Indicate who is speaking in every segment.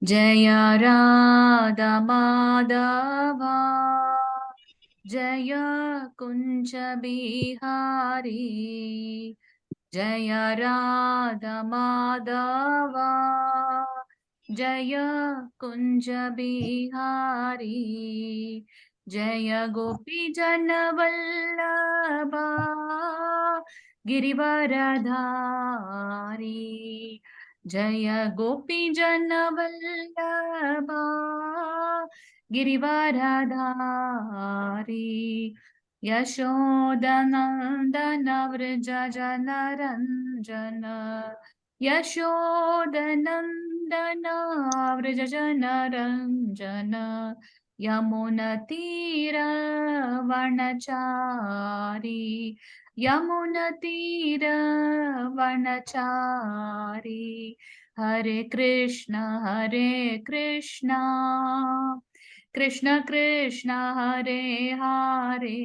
Speaker 1: जय राधा माधवा जय कुंज बिहारी जय राधा माधवा जय कुंज बिहारी जय गोपी जन वल्लभा गिरिवरधारी जय गोपी जन वल्लभा गिरिवरधारी यशोदनन्दन व्रज जनरञ्जन यशोदनन्दन व्रज जनरञ्जन यमुनतीरवनचारी यमुनतीरवनचारी हरे कृष्ण कृष्ण कृष्ण हरे हरे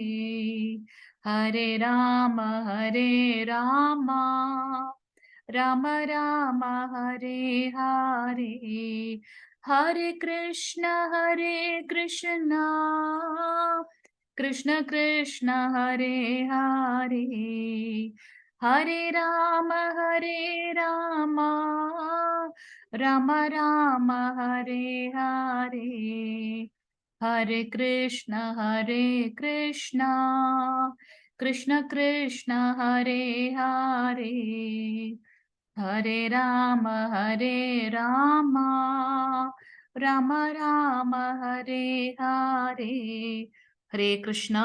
Speaker 1: हरे राम राम राम हरे हरे हरे कृष्ण कृष्ण कृष्ण हरे हरे हरे राम राम राम हरे हरे हरे कृष्ण कृष्ण कृष्ण हरे हरे हरे राम राम राम हरे हरे हरे कृष्णा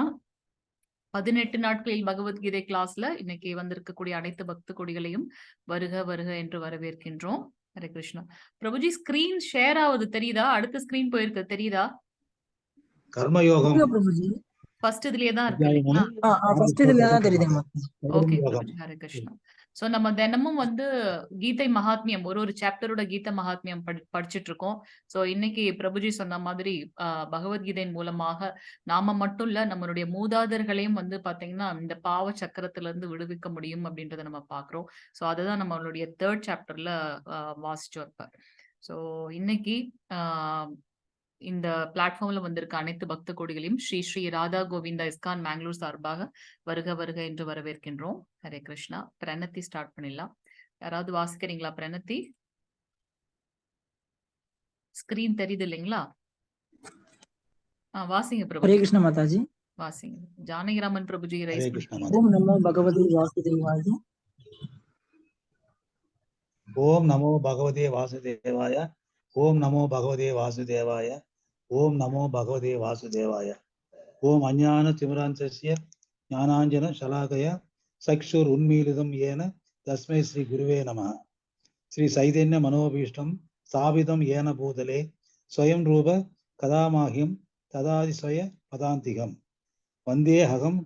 Speaker 1: 18 நாட்களில் பகவத்கீதை கிளாஸ்ல இன்னைக்கு வந்திருக்கக்கூடிய அனைத்து பக்த கொடிகளையும் வருக வருக என்று வரவேற்கின்றோம். ஹரே கிருஷ்ணா. பிரபுஜி ஸ்கிரீன் ஷேர் ஆகுது தெரியுதா? அடுத்த ஸ்கிரீன் போயிருக்கு தெரியுதா?
Speaker 2: கர்மயோகம்
Speaker 3: பிரபுஜி
Speaker 1: ஃபர்ஸ்ட் இதுலயே தான் இருக்கு.
Speaker 3: ஃபர்ஸ்ட் இதுல தான் தெரியுது.
Speaker 1: ஓகே பிரபுஜி. ஹரே கிருஷ்ணா. சோ நம்ம தினமும் வந்து கீதை மகாத்மியம் ஒரு சாப்டரோட கீதை மகாத்மியம் படிச்சுட்டு இருக்கோம். சோ இன்னைக்கு பிரபுஜி சொன்ன மாதிரி பகவத்கீதையின் மூலமாக நாம மட்டும் இல்ல நம்மளுடைய மூதாதர்களையும் வந்து பாத்தீங்கன்னா இந்த பாவ சக்கரத்துல இருந்து விடுவிக்க முடியும் அப்படின்றத நம்ம பாக்குறோம். சோ அதுதான் நம்மளுடைய 3rd சாப்டர்ல வாசிச்சோம் இப்ப. சோ இன்னைக்கு இந்த பிளாட்ஃபார்ம்ல வந்திருக்க அனைத்து பக்த கோடிகளையும் ஸ்ரீ ஸ்ரீ ராதா கோவிந்தா இஸ்கான் மேங்களூர் சார்பாக வருக வருக என்று வரவேற்கின்றோம். ஹரே கிருஷ்ணா. பிரணத்தி ஸ்டார்ட் பண்ணிடலாம். யாராவது வாசிக்கிறீங்களா? பிரணத்தி ஸ்கிரீன் தெரியுது இல்லைங்களா? வாசிங்க பிரபு.
Speaker 3: ஹரே கிருஷ்ண மாதாஜி.
Speaker 1: வாசிங்க. ஜானகிராமன் பிரபுஜி ரைஸ் பண்ணுங்க.
Speaker 3: ஓம் நமோ பகவதி வாசுதேவாய.
Speaker 2: ஓம் நமோ பகவதே வாசுதேவாய. ஓம் நமோ பகவதே வாசுதேவாய. ஓம் நமோ பகவதே வாசுதேவாய. ஓம் அஞ்ஞான திமிராந்தஸ்ய ஞானாஞ்சன ஷலாகய சக்ஷுர் உன்மீலிதம் ஏன தஸ்மை ஸ்ரீ குருவே நமः. ஸ்ரீ சைதன்ய மனோபீஷ்டம் ஸ்தாபிதம் ஏன பூதலே ஸ்வயம் ரூப கதாமாஹ்யம் ததாதிஸ்வய பதாந்திகம் வந்தே அகம்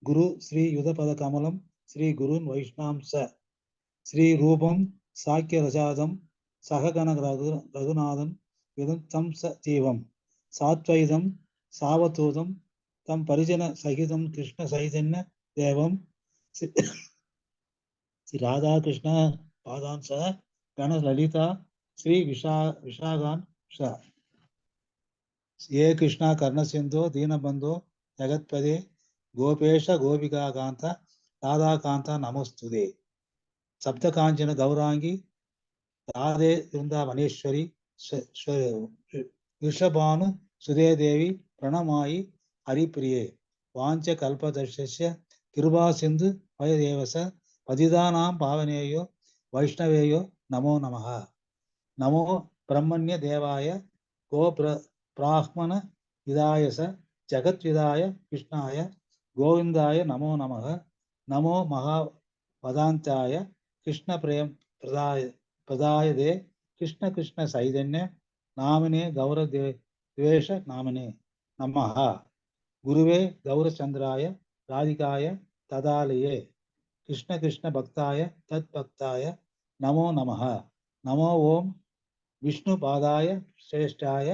Speaker 2: குரு ஸ்ரீ யுதபத கமலம் ஸ்ரீ குருன் வைஷ்ணாம்ச ஸ்ரீ ரூபம் சாக்கிய ரஜாதம் சககன ரகுநாதன் விதம் ச ஜீவம் சாத்வைதம் சாவதூதம் தம் பரிஜன சகிதம் கிருஷ்ண சைதன்ய தேவம் ஸ்ரீ ராதா கிருஷ்ண பாதான் ச கண லலிதா ஸ்ரீ விஷாகான் ஷ ஏ கிருஷ்ணா கர்ணசிந்தோ தீனபந்தோ ஜகத்பதே கோபேஷ கோபிகா காந்த ராதா காந்தா நமஸ்துதே சப்தகாஞ்சன கௌராங்கி ராதே விருந்தாவனேஸ்வரி ரிஷபானு சுதேதேவி பிரணமாயி ஹரிப்பிரியே வாஞ்ச கல்பதர்ஷஸ்ய கிருபா சிந்து வயதேவச பதிதானாம் பாவனேயோ வைஷ்ணவேயோ நமோ நமः. நமோ பிரம்மண்ய தேவாய கோ பிராஹ்மண விதாயச ஜகத்விதாய கிருஷ்ணாய கோவிந்தாய நமோ நமः. நமோ மகா வதாந்தாய கிருஷ்ண பிரேம் பிரதாயதே கிருஷ்ண கிருஷ்ண சைதன்ய நாமினே கௌர துவேஷ நாமினே நமः. குருவே கௌரச்சந்திராய ராதிகாய ததாலயே கிருஷ்ண கிருஷ்ண பக்தாய தத் பக்தாய நமோ நமः. நமோ ஓம் விஷ்ணு பாதாய ஸ்ரேஷ்டாய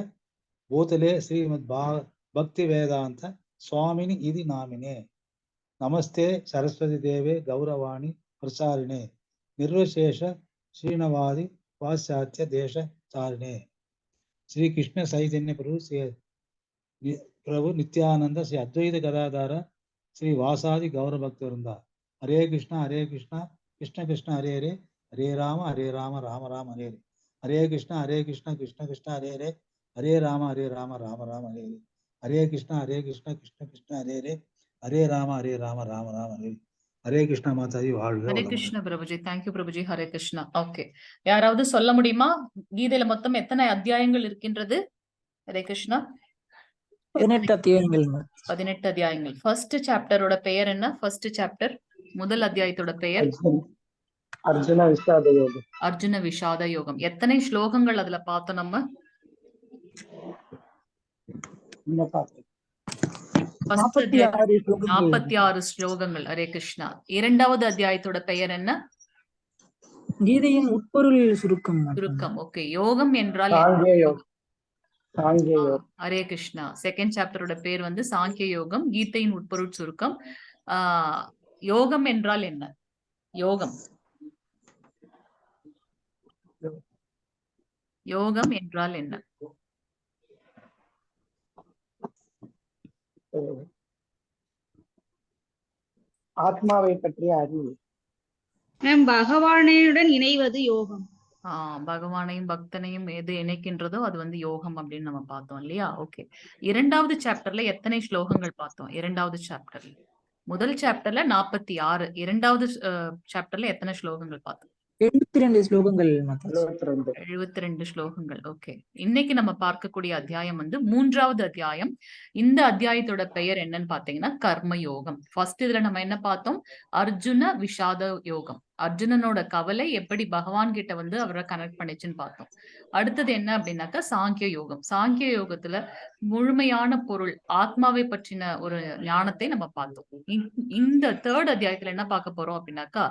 Speaker 2: பூதலே ஸ்ரீமத் பக்தி வேதாந்த சுவாமினி இது நாமினே நமஸ்தே சரஸ்வதி தேவே கௌரவாணி பிரசாரிணே நிர்வசேஷ ஸ்ரீனவாதி பாశ్చాత్య தேச சாரிணே श्री कृष्ण चैतन्य प्रभु नित्यानंद श्री अद्वैत गदाधार श्री वासादि गौर भक्त वृंदा। हरे कृष्णा कृष्ण कृष्ण हरे हरे, हरे राम राम राम हरे हरे, हरे कृष्ण कृष्ण कृष्ण हरे हरे, हरे राम राम राम हरे हरे, हरे कृष्ण कृष्ण कृष्ण हरे हरे, हरे राम राम राम हरे हरे. ஹரே கிருஷ்ணா மாதாஜி, வாழ்க
Speaker 1: ஹரே
Speaker 2: வளமுடன்.
Speaker 1: கிருஷ்ண பிரபுஜி. தேங்க்யூ பிரபுஜி. ஹரே கிருஷ்ணா. ஓகே, யாராவது சொல்ல முடியுமா கீதையில மொத்தம் எத்தனை அத்தியாயங்கள் இருக்கின்றது? ஹரே கிருஷ்ணா.
Speaker 3: 18 அத்தியாயங்கள்.
Speaker 1: 18 அத்தியாயங்கள். ஃபர்ஸ்ட் சாப்டரோட பெயர் என்ன? ஃபர்ஸ்ட் சாப்டர் முதல் அத்தியாயத்தோட பெயர்
Speaker 4: அர்ஜுன விஷாத யோகம்.
Speaker 1: அர்ஜுன விஷாத யோகம். எத்தனை ஸ்லோகங்கள் அதுல பார்த்தோம் நம்ம? 46 ஸ்லோகங்கள். ஹரே கிருஷ்ணா. இரண்டாவது அத்தியாயத்தோட பெயர் என்ன?
Speaker 3: கீதையின் உட்பொருள் சுருக்கம்.
Speaker 1: சுருக்கம். ஓகே, யோகம் என்றால் ஹரே கிருஷ்ணா. செகண்ட் சாப்டரோட பேர் வந்து சாங்கிய யோகம், கீதையின் உட்பொருள் சுருக்கம். யோகம் என்றால் என்ன? யோகம் யோகம் என்றால் என்ன?
Speaker 4: ஆத்மாவை பற்றிய அறிவு.
Speaker 5: பகவானுடன் இணைவது யோகம்.
Speaker 1: பகவானையும் பக்தனையும் எது இணைக்கின்றதோ அது வந்து யோகம் அப்படின்னு நம்ம பார்த்தோம் இல்லையா? ஓகே, இரண்டாவது சாப்டர்ல எத்தனை ஸ்லோகங்கள் பார்த்தோம்? இரண்டாவது சாப்டர்ல முதல் சாப்டர்ல 46, இரண்டாவது சாப்டர்ல எத்தனை ஸ்லோகங்கள் பார்த்தோம்?
Speaker 3: 72 ஸ்லோகங்கள்.
Speaker 1: 72 ஸ்லோகங்கள். ஓகே, இன்னைக்கு நம்ம பார்க்கக்கூடிய அத்தியாயம் வந்து மூன்றாவது அத்தியாயம். இந்த அத்தியாயத்தோட பெயர் என்னன்னு பாத்தீங்கன்னா கர்ம யோகம். ஃபர்ஸ்ட் இதுல நம்ம என்ன பார்த்தோம்? அர்ஜுன விஷாத யோகம். அர்ஜுனனோட கவலை எப்படி பகவான் கிட்ட வந்து அவரை கனெக்ட் பண்ணிச்சுன்னு பார்த்தோம். அடுத்தது என்ன அப்படின்னாக்கா சாங்கிய யோகம். சாங்கிய யோகத்துல முழுமையான பொருள் ஆத்மாவை பற்றின ஒரு ஞானத்தை நம்ம பார்த்தோம். இந்த தேர்ட் அத்தியாயத்துல என்ன பார்க்க போறோம் அப்படின்னாக்கா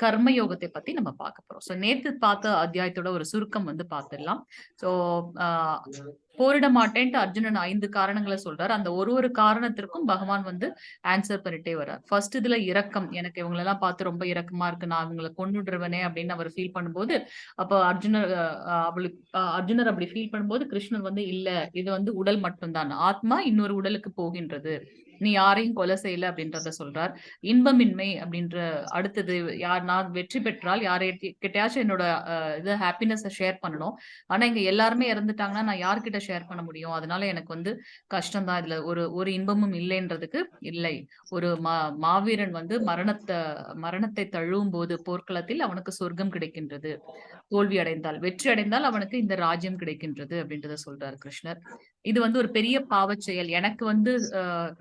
Speaker 1: கர்ம யோகத்தை பத்தி நம்ம பார்க்க போறோம். சோ நேத்து பார்த்த அத்தியாயத்தோட ஒரு சுருக்கம் வந்து பார்த்துடலாம். சோ போரிட மாட்டேன்ட்டு அர்ஜுனன் 5 காரணங்களை சொல்றாரு. அந்த ஒரு காரணத்திற்கும் பகவான் வந்து ஆன்சர் பண்ணிட்டே வர்றார். ஃபர்ஸ்ட் இதுல இரக்கம், எனக்கு இவங்களெல்லாம் பார்த்து ரொம்ப இரக்கமா இருக்கு, நான் இவங்களை கொன்னுடுருவனே அப்படின்னு அவர் ஃபீல் பண்ணும்போது, அப்போ அர்ஜுனர் அப்படி ஃபீல் பண்ணும்போது கிருஷ்ணர் வந்து இல்ல, இது வந்து உடல் மட்டும்தான், ஆத்மா இன்னொரு உடலுக்கு போகின்றது, நீ யாரையும் கொலை செய்யல அப்படின்றத சொல்றார். இன்பமின்மை அப்படின்ற அடுத்தது, நான் வெற்றி பெற்றால் யார்கிட்டயாச்சும் என்னோட இது ஹாப்பினஸ் ஷேர் பண்ணணும். ஆனா இங்க எல்லாருமே இறந்துட்டாங்கன்னா நான் யார்கிட்ட ஷேர் பண்ண முடியும்? அதனால எனக்கு வந்து கஷ்டம் தான். இதுல ஒரு இன்பமும் இல்லைன்றதுக்கு இல்லை. ஒரு மாவீரன் வந்து மரணத்தை தழுவும் போது போர்க்களத்தில் அவனுக்கு சொர்க்கம் கிடைக்கின்றது, தோல்வி அடைந்தால், வெற்றி அடைந்தால் அவனுக்கு இந்த ராஜ்யம் கிடைக்கின்றது அப்படின்றத சொல்றாரு கிருஷ்ணர். இது வந்து ஒரு பெரிய பாவச் செயல். எனக்கு வந்து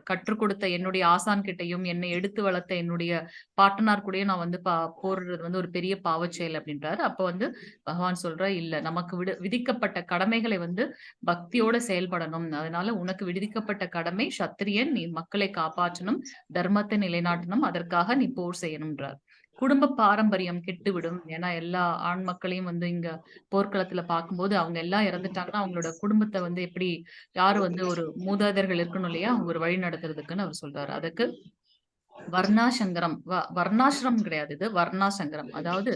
Speaker 1: கற்றுக் கொடுத்த என்னுடைய ஆசான் கிட்டையும் என்னை எடுத்து வளர்த்த என்னுடைய பாட்டனார் கூடயும் நான் வந்து போடுறது வந்து ஒரு பெரிய பாவச் செயல் அப்படின்றாரு. அப்ப வந்து பகவான் சொல்ற இல்ல, நமக்கு விதிக்கப்பட்ட கடமைகளை வந்து பக்தியோட செயல்படணும். அதனால உனக்கு விதிக்கப்பட்ட கடமை சத்திரியன், நீ மக்களை காப்பாற்றணும், தர்மத்தை நிலைநாட்டணும், அதற்காக நீ போர் செய்யணும்ன்றார். குடும்ப பாரம்பரியம் கெட்டுவிடும். ஏன்னா எல்லா ஆண் மக்களையும் வந்து இங்க போர்க்களத்துல பார்க்கும்போது அவங்க எல்லாம் இறந்துட்டாங்கன்னா அவங்களோட குடும்பத்தை வந்து எப்படி, யாரு வந்து ஒரு மூதாதையர்கள் இருக்கணும் இல்லையா, ஒரு வழி நடத்துறதுக்குன்னு அவர் சொல்றாரு. அதுக்கு வர்ணாசங்கரம், வர்ணாசிரமம் கிடையாது, இது வர்ணாசங்கரம். அதாவது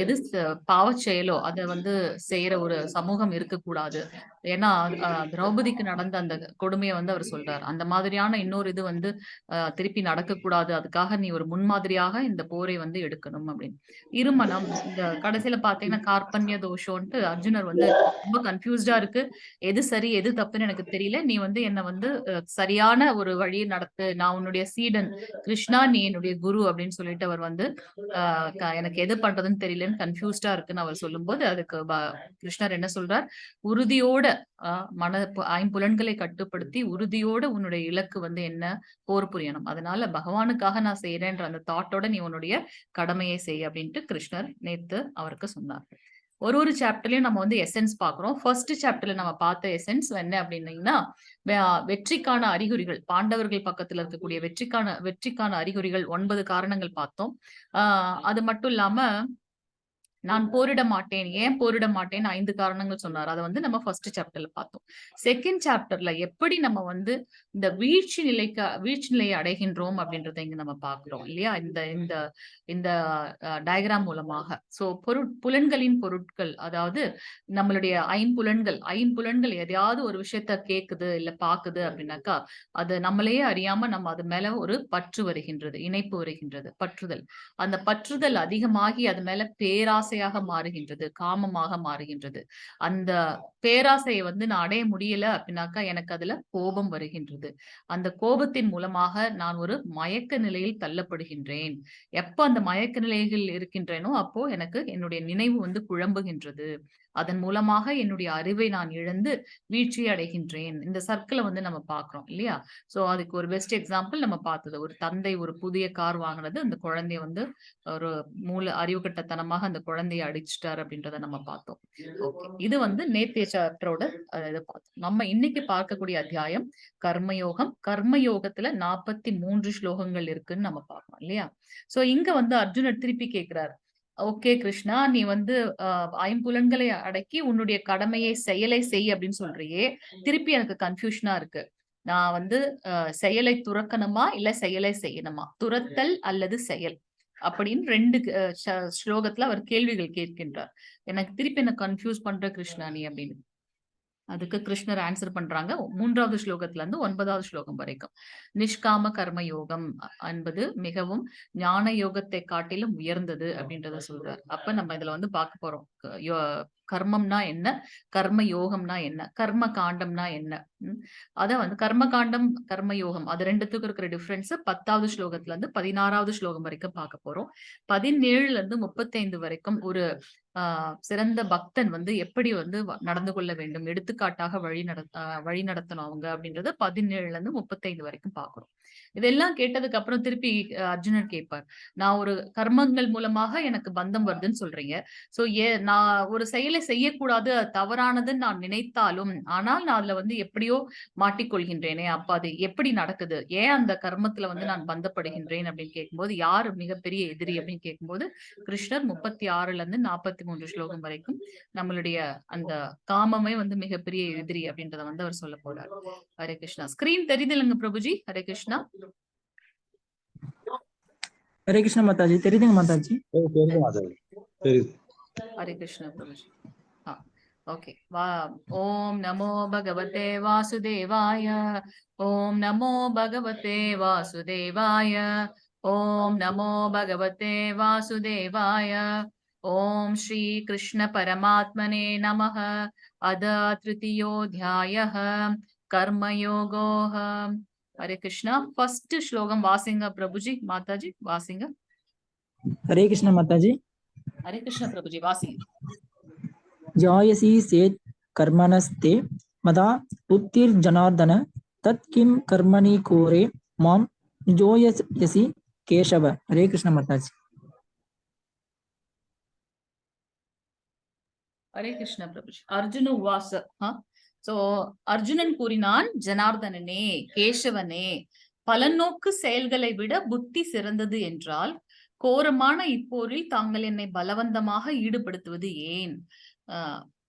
Speaker 1: எது பாவச் செயலோ அதை வந்து செய்யற ஒரு சமூகம் இருக்கக்கூடாது. ஏன்னா திரௌபதிக்கு நடந்த அந்த கொடுமையை வந்து அவர் சொல்றாரு. அந்த மாதிரியான இன்னொரு இது வந்து திருப்பி நடக்கக்கூடாது, அதுக்காக நீ ஒரு முன்மாதிரியாக இந்த போரை வந்து எடுக்கணும் அப்படின்னு. இருமனம், இந்த கடைசியில பாத்தீங்கன்னா கார்பண்ய தோஷம்ட்டு அர்ஜுனர் வந்து ரொம்ப கன்ஃபியூஸ்டா இருக்கு, எது சரி எது தப்புன்னு எனக்கு தெரியல, நீ வந்து என்ன வந்து சரியான ஒரு வழியை நடத்து, நான் உன்னுடைய சீடன் கிருஷ்ணா, நீ என்னுடைய குரு அப்படின்னு சொல்லிட்டு அவர் வந்து எனக்கு எது பண்றதுன்னு தெரியலன்னு கன்ஃபியூஸ்டா இருக்குன்னு அவர் சொல்லும்போது, அதுக்கு கிருஷ்ணர் என்ன சொல்றார்? உறுதியோட ஐம்புலன்களை கட்டுப்படுத்தி உறுதியோட உன்னுடைய இலக்கு வந்து என்ன, போர் புரியணும். அதனால பகவானுக்காக நான் செய்யறேன்ற அந்த தாட்டோட நீ உன்னுடைய கடமையை செய் அப்படின்ட்டு கிருஷ்ணர் நேத்து அவருக்கு சொன்னார். ஒரு சாப்டர்லயும் நம்ம வந்து எசன்ஸ் பாக்குறோம். ஃபர்ஸ்ட் சாப்டர்ல நம்ம பார்த்த எசன்ஸ் என்ன அப்படின்னீங்கன்னா வெற்றிக்கான அறிகுறிகள், பாண்டவர்கள் பக்கத்துல இருக்கக்கூடிய வெற்றிக்கான அறிகுறிகள் 9 காரணங்கள் பார்த்தோம். அது மட்டும் இல்லாம நான் போரிட மாட்டேன். ஏன் போரிட மாட்டேன்? 5 காரணங்கள் சொன்னார். அதை வந்து நம்ம ஃபர்ஸ்ட் சாப்டர்ல பார்த்தோம். செகண்ட் சாப்டர்ல எப்படி நம்ம வந்து இந்த வீழ்ச்சி நிலையை அடைகின்றோம் அப்படின்றத இங்க நம்ம பார்க்கிறோம் இல்லையா? இந்த இந்த இந்த டயக்ராம் மூலமாக. சோ புலன்களின் பொருட்கள், அதாவது நம்மளுடைய ஐம்புலன்கள் எதையாவது ஒரு விஷயத்த கேக்குது இல்ல பாக்குது அப்படின்னாக்கா, அது நம்மளையே அறியாம நம்ம அது மேல ஒரு பற்று வருகின்றது, இணைப்பு வருகின்றது, பற்றுதல். அந்த பற்றுதல் அதிகமாகி அது மேல பேராசையாக மாறுகின்றது, காமமாக மாறுகின்றது. அந்த பேராசையை வந்து நான் அடைய முடியல அப்படின்னாக்கா எனக்கு அதுல கோபம் வருகின்றது. அந்த கோபத்தின் மூலமாக நான் ஒரு மயக்க நிலையில் தள்ளப்படுகின்றேன். எப்ப அந்த மயக்க நிலையில் இருக்கின்றேனோ அப்போ எனக்கு என்னுடைய நினைவு வந்து குழம்புகின்றது. அதன் மூலமாக என்னுடைய அறிவை நான் இழந்து வீழ்ச்சி அடைகின்றேன். இந்த சர்க்கிளை வந்து நம்ம பார்க்கிறோம் இல்லையா? சோ அதுக்கு ஒரு பெஸ்ட் எக்ஸாம்பிள் நம்ம பார்த்தது, ஒரு தந்தை ஒரு புதிய கார் வாங்கினது, அந்த குழந்தைய வந்து ஒரு அறிவு கட்டத்தனமாக அந்த குழந்தைய அடிச்சிட்டாரு அப்படின்றத நம்ம பார்த்தோம். ஓகே, இது வந்து நேத்திய சாப்டரோட இதை பார்த்தோம். நம்ம இன்னைக்கு பார்க்கக்கூடிய அத்தியாயம் கர்மயோகம். கர்மயோகத்துல 43 ஸ்லோகங்கள் இருக்குன்னு நம்ம பார்க்கணும் இல்லையா? சோ இங்க வந்து அர்ஜுனர் திருப்பி கேட்கிறார், ஓகே கிருஷ்ணா, நீ வந்து ஐம்புலன்களை அடக்கி உன்னுடைய செயலை செய் அப்படின்னு சொல்றியே, திருப்பி எனக்கு கன்ஃபியூஷனா இருக்கு. நான் வந்து செயலை துறக்கணுமா இல்ல செயலை செய்யணுமா, துரத்தல் அல்லது செயல் அப்படின்னு 2 ஸ்லோகத்துல அவர் கேள்விகள் கேட்கின்றார். எனக்கு திருப்பி என்ன கன்ஃபியூஸ் பண்ற கிருஷ்ணா நீ அப்படின்னு. அதுக்கு கிருஷ்ணர் ஆன்சர் பண்றாங்க 3வது ஸ்லோகத்துல இருந்து 9வது ஸ்லோகம் வரைக்கும். நிஷ்காம கர்ம யோகம் என்பது மிகவும் ஞான யோகத்தை காட்டிலும் உயர்ந்தது அப்படின்றத சொல்றார். அப்ப நம்ம இதுல வந்து பார்க்க போறோம், கர்மம்னா என்ன, கர்ம யோகம்னா என்ன, கர்ம காண்டம்னா என்ன. அத வந்து கர்ம காண்டம், கர்ம யோகம், அது ரெண்டுத்துக்கும் இருக்கிற டிஃபரன்ஸ் 10வது ஸ்லோகத்துல இருந்து 16வது ஸ்லோகம் வரைக்கும் பார்க்க போறோம். 17ல இருந்து 35 வரைக்கும் ஒரு சிறந்த பக்தன் வந்து எப்படி வந்து நடந்து கொள்ள வேண்டும், எடுத்துக்காட்டாக வழி நடத்தணும் அவங்க அப்படின்றத 17ல இருந்து 35 வரைக்கும் பாக்குறோம். இதெல்லாம் கேட்டதுக்கு அப்புறம் திருப்பி அர்ஜுனர் கேட்பார், நான் ஒரு கர்மங்கள் மூலமாக எனக்கு பந்தம் வருதுன்னு சொல்றீங்க. சோ நான் ஒரு செயலை செய்யக்கூடாது, அது தவறானதுன்னு நான் நினைத்தாலும், ஆனால் நான் அதுல வந்து எப்படியோ மாட்டிக்கொள்கின்றேனே, அப்ப அது எப்படி நடக்குது, ஏன் அந்த கர்மத்துல வந்து நான் பந்தப்படுகின்றேன் அப்படின்னு கேட்கும்போது, யாரு மிகப்பெரிய எதிரி அப்படின்னு கேட்கும்போது, கிருஷ்ணர் 36ல இருந்து 43 ஸ்லோகம் வரைக்கும் நம்மளுடைய அந்த காமமே வந்து மிகப்பெரிய எதிரி அப்படின்றத வந்து அவர் சொல்ல போறார். ஹரே கிருஷ்ணா. ஸ்கிரீன் தெரியுது இல்லைங்க பிரபுஜி? ஹரே கிருஷ்ணா.
Speaker 3: ஹரே கிருஷ்ண மாதாஜி. தெரியுதுங்க மாதாஜி?
Speaker 2: தெரியுது.
Speaker 1: ஹரே கிருஷ்ணா பிரபுஜி. ஓகே. ஓம் நமோ பகவதே வாசுதேவாய. ஓம் நமோ பகவதே வாசுதேவாய. ஓம் நமோ பகவதே வாசுதேவாய. ஓம் ஸ்ரீ கிருஷ்ண பரமாத்மனே நமः. அத த்ருதியோத்யாயः கர்மயோகோஹ. ஹரே கிருஷ்ணா. ஃபர்ஸ்ட் ஸ்லோகம் வாசிங்க பிரபுஜி, மாதாஜி வாசிங்க.
Speaker 3: ஹரே கிருஷ்ண மாதாஜி.
Speaker 1: ஹரே கிருஷ்ண பிரபுஜி வாசிங்க.
Speaker 3: ஜாயசி சேத் கர்மணஸ்தே மதா புத்திர் ஜனார்தன தத் கிம் கர்மணி கோரே மாம் ஜோயசி கேசவ. ஹரே கிருஷ்ண மாதாஜி.
Speaker 1: ஹரே கிருஷ்ண பிரபுஜி. அர்ஜுன உவாச. சோ அர்ஜுனன் கூறினான், ஜனார்தனனே, கேசவனே, பலநோக்கு செயல்களை விட புத்தி சிறந்தது என்றால் கோரமான இப்போரில் தாங்கள் என்னை பலவந்தமாக ஈடுபடுத்துவது ஏன்?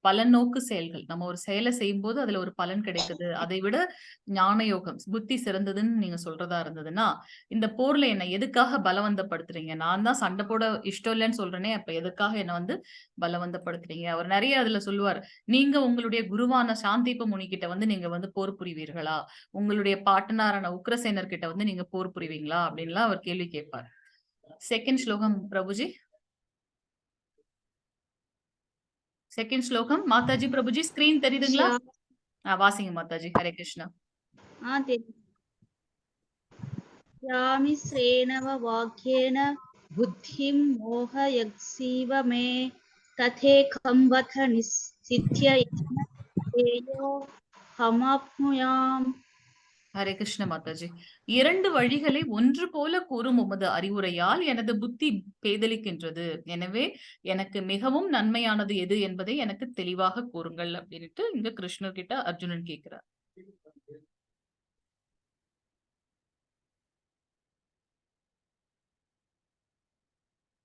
Speaker 1: பலநோக்கு செயல்கள், நம்ம ஒரு செயலை செய்யும் போது அதுல ஒரு பலன் கிடைக்குது, அதை விட ஞான யோகம் புத்தி சிறந்ததுன்னு நீங்க சொல்றதா இருந்ததுன்னா, இந்த போர்ல என்ன எதுக்காக பலவந்தப்படுத்துறீங்க? நான் தான் சண்டை போட இஷ்டம் இல்லைன்னு சொல்றேனே, அப்ப எதுக்காக என்ன வந்து பலவந்தப்படுத்துறீங்க? அவர் நிறைய அதுல சொல்லுவார், நீங்க உங்களுடைய குருவான சாந்தீப முனி கிட்ட வந்து நீங்க வந்து போர் புரிவீர்களா? உங்களுடைய பாட்டனாரான உக்ரசேனர் கிட்ட வந்து நீங்க போர் புரிவீங்களா அப்படின்லாம் அவர் கேள்வி கேட்பார். செகண்ட் ஸ்லோகம் பிரபுஜி. செகண்ட் ஸ்லோகம் மாதாஜி பிரபுஜி ஸ்கிரீன் தெரியுதுங்களா? வாசிங்க மாதாஜி. ஹரே கிருஷ்ணா.
Speaker 5: யாமிஸ்ரேணவ வாக்யேன புத்திம் மோஹயக்ஸீவ மே ததேகம் வத நிசித்ய யேயோ ஹமாப்னுயாம்.
Speaker 1: ஹரே கிருஷ்ண மாதாஜி. 2 வழிகளை ஒன்று போல கூறும் உமது அறிவுரையால் எனது புத்தி பேதலிக்கின்றது. எனவே எனக்கு மிகவும் நன்மையானது எது என்பதை எனக்கு தெளிவாக கூறுங்கள் அப்படின்ட்டு இங்க கிருஷ்ணர் கிட்ட அர்ஜுனன் கேட்கிறார்.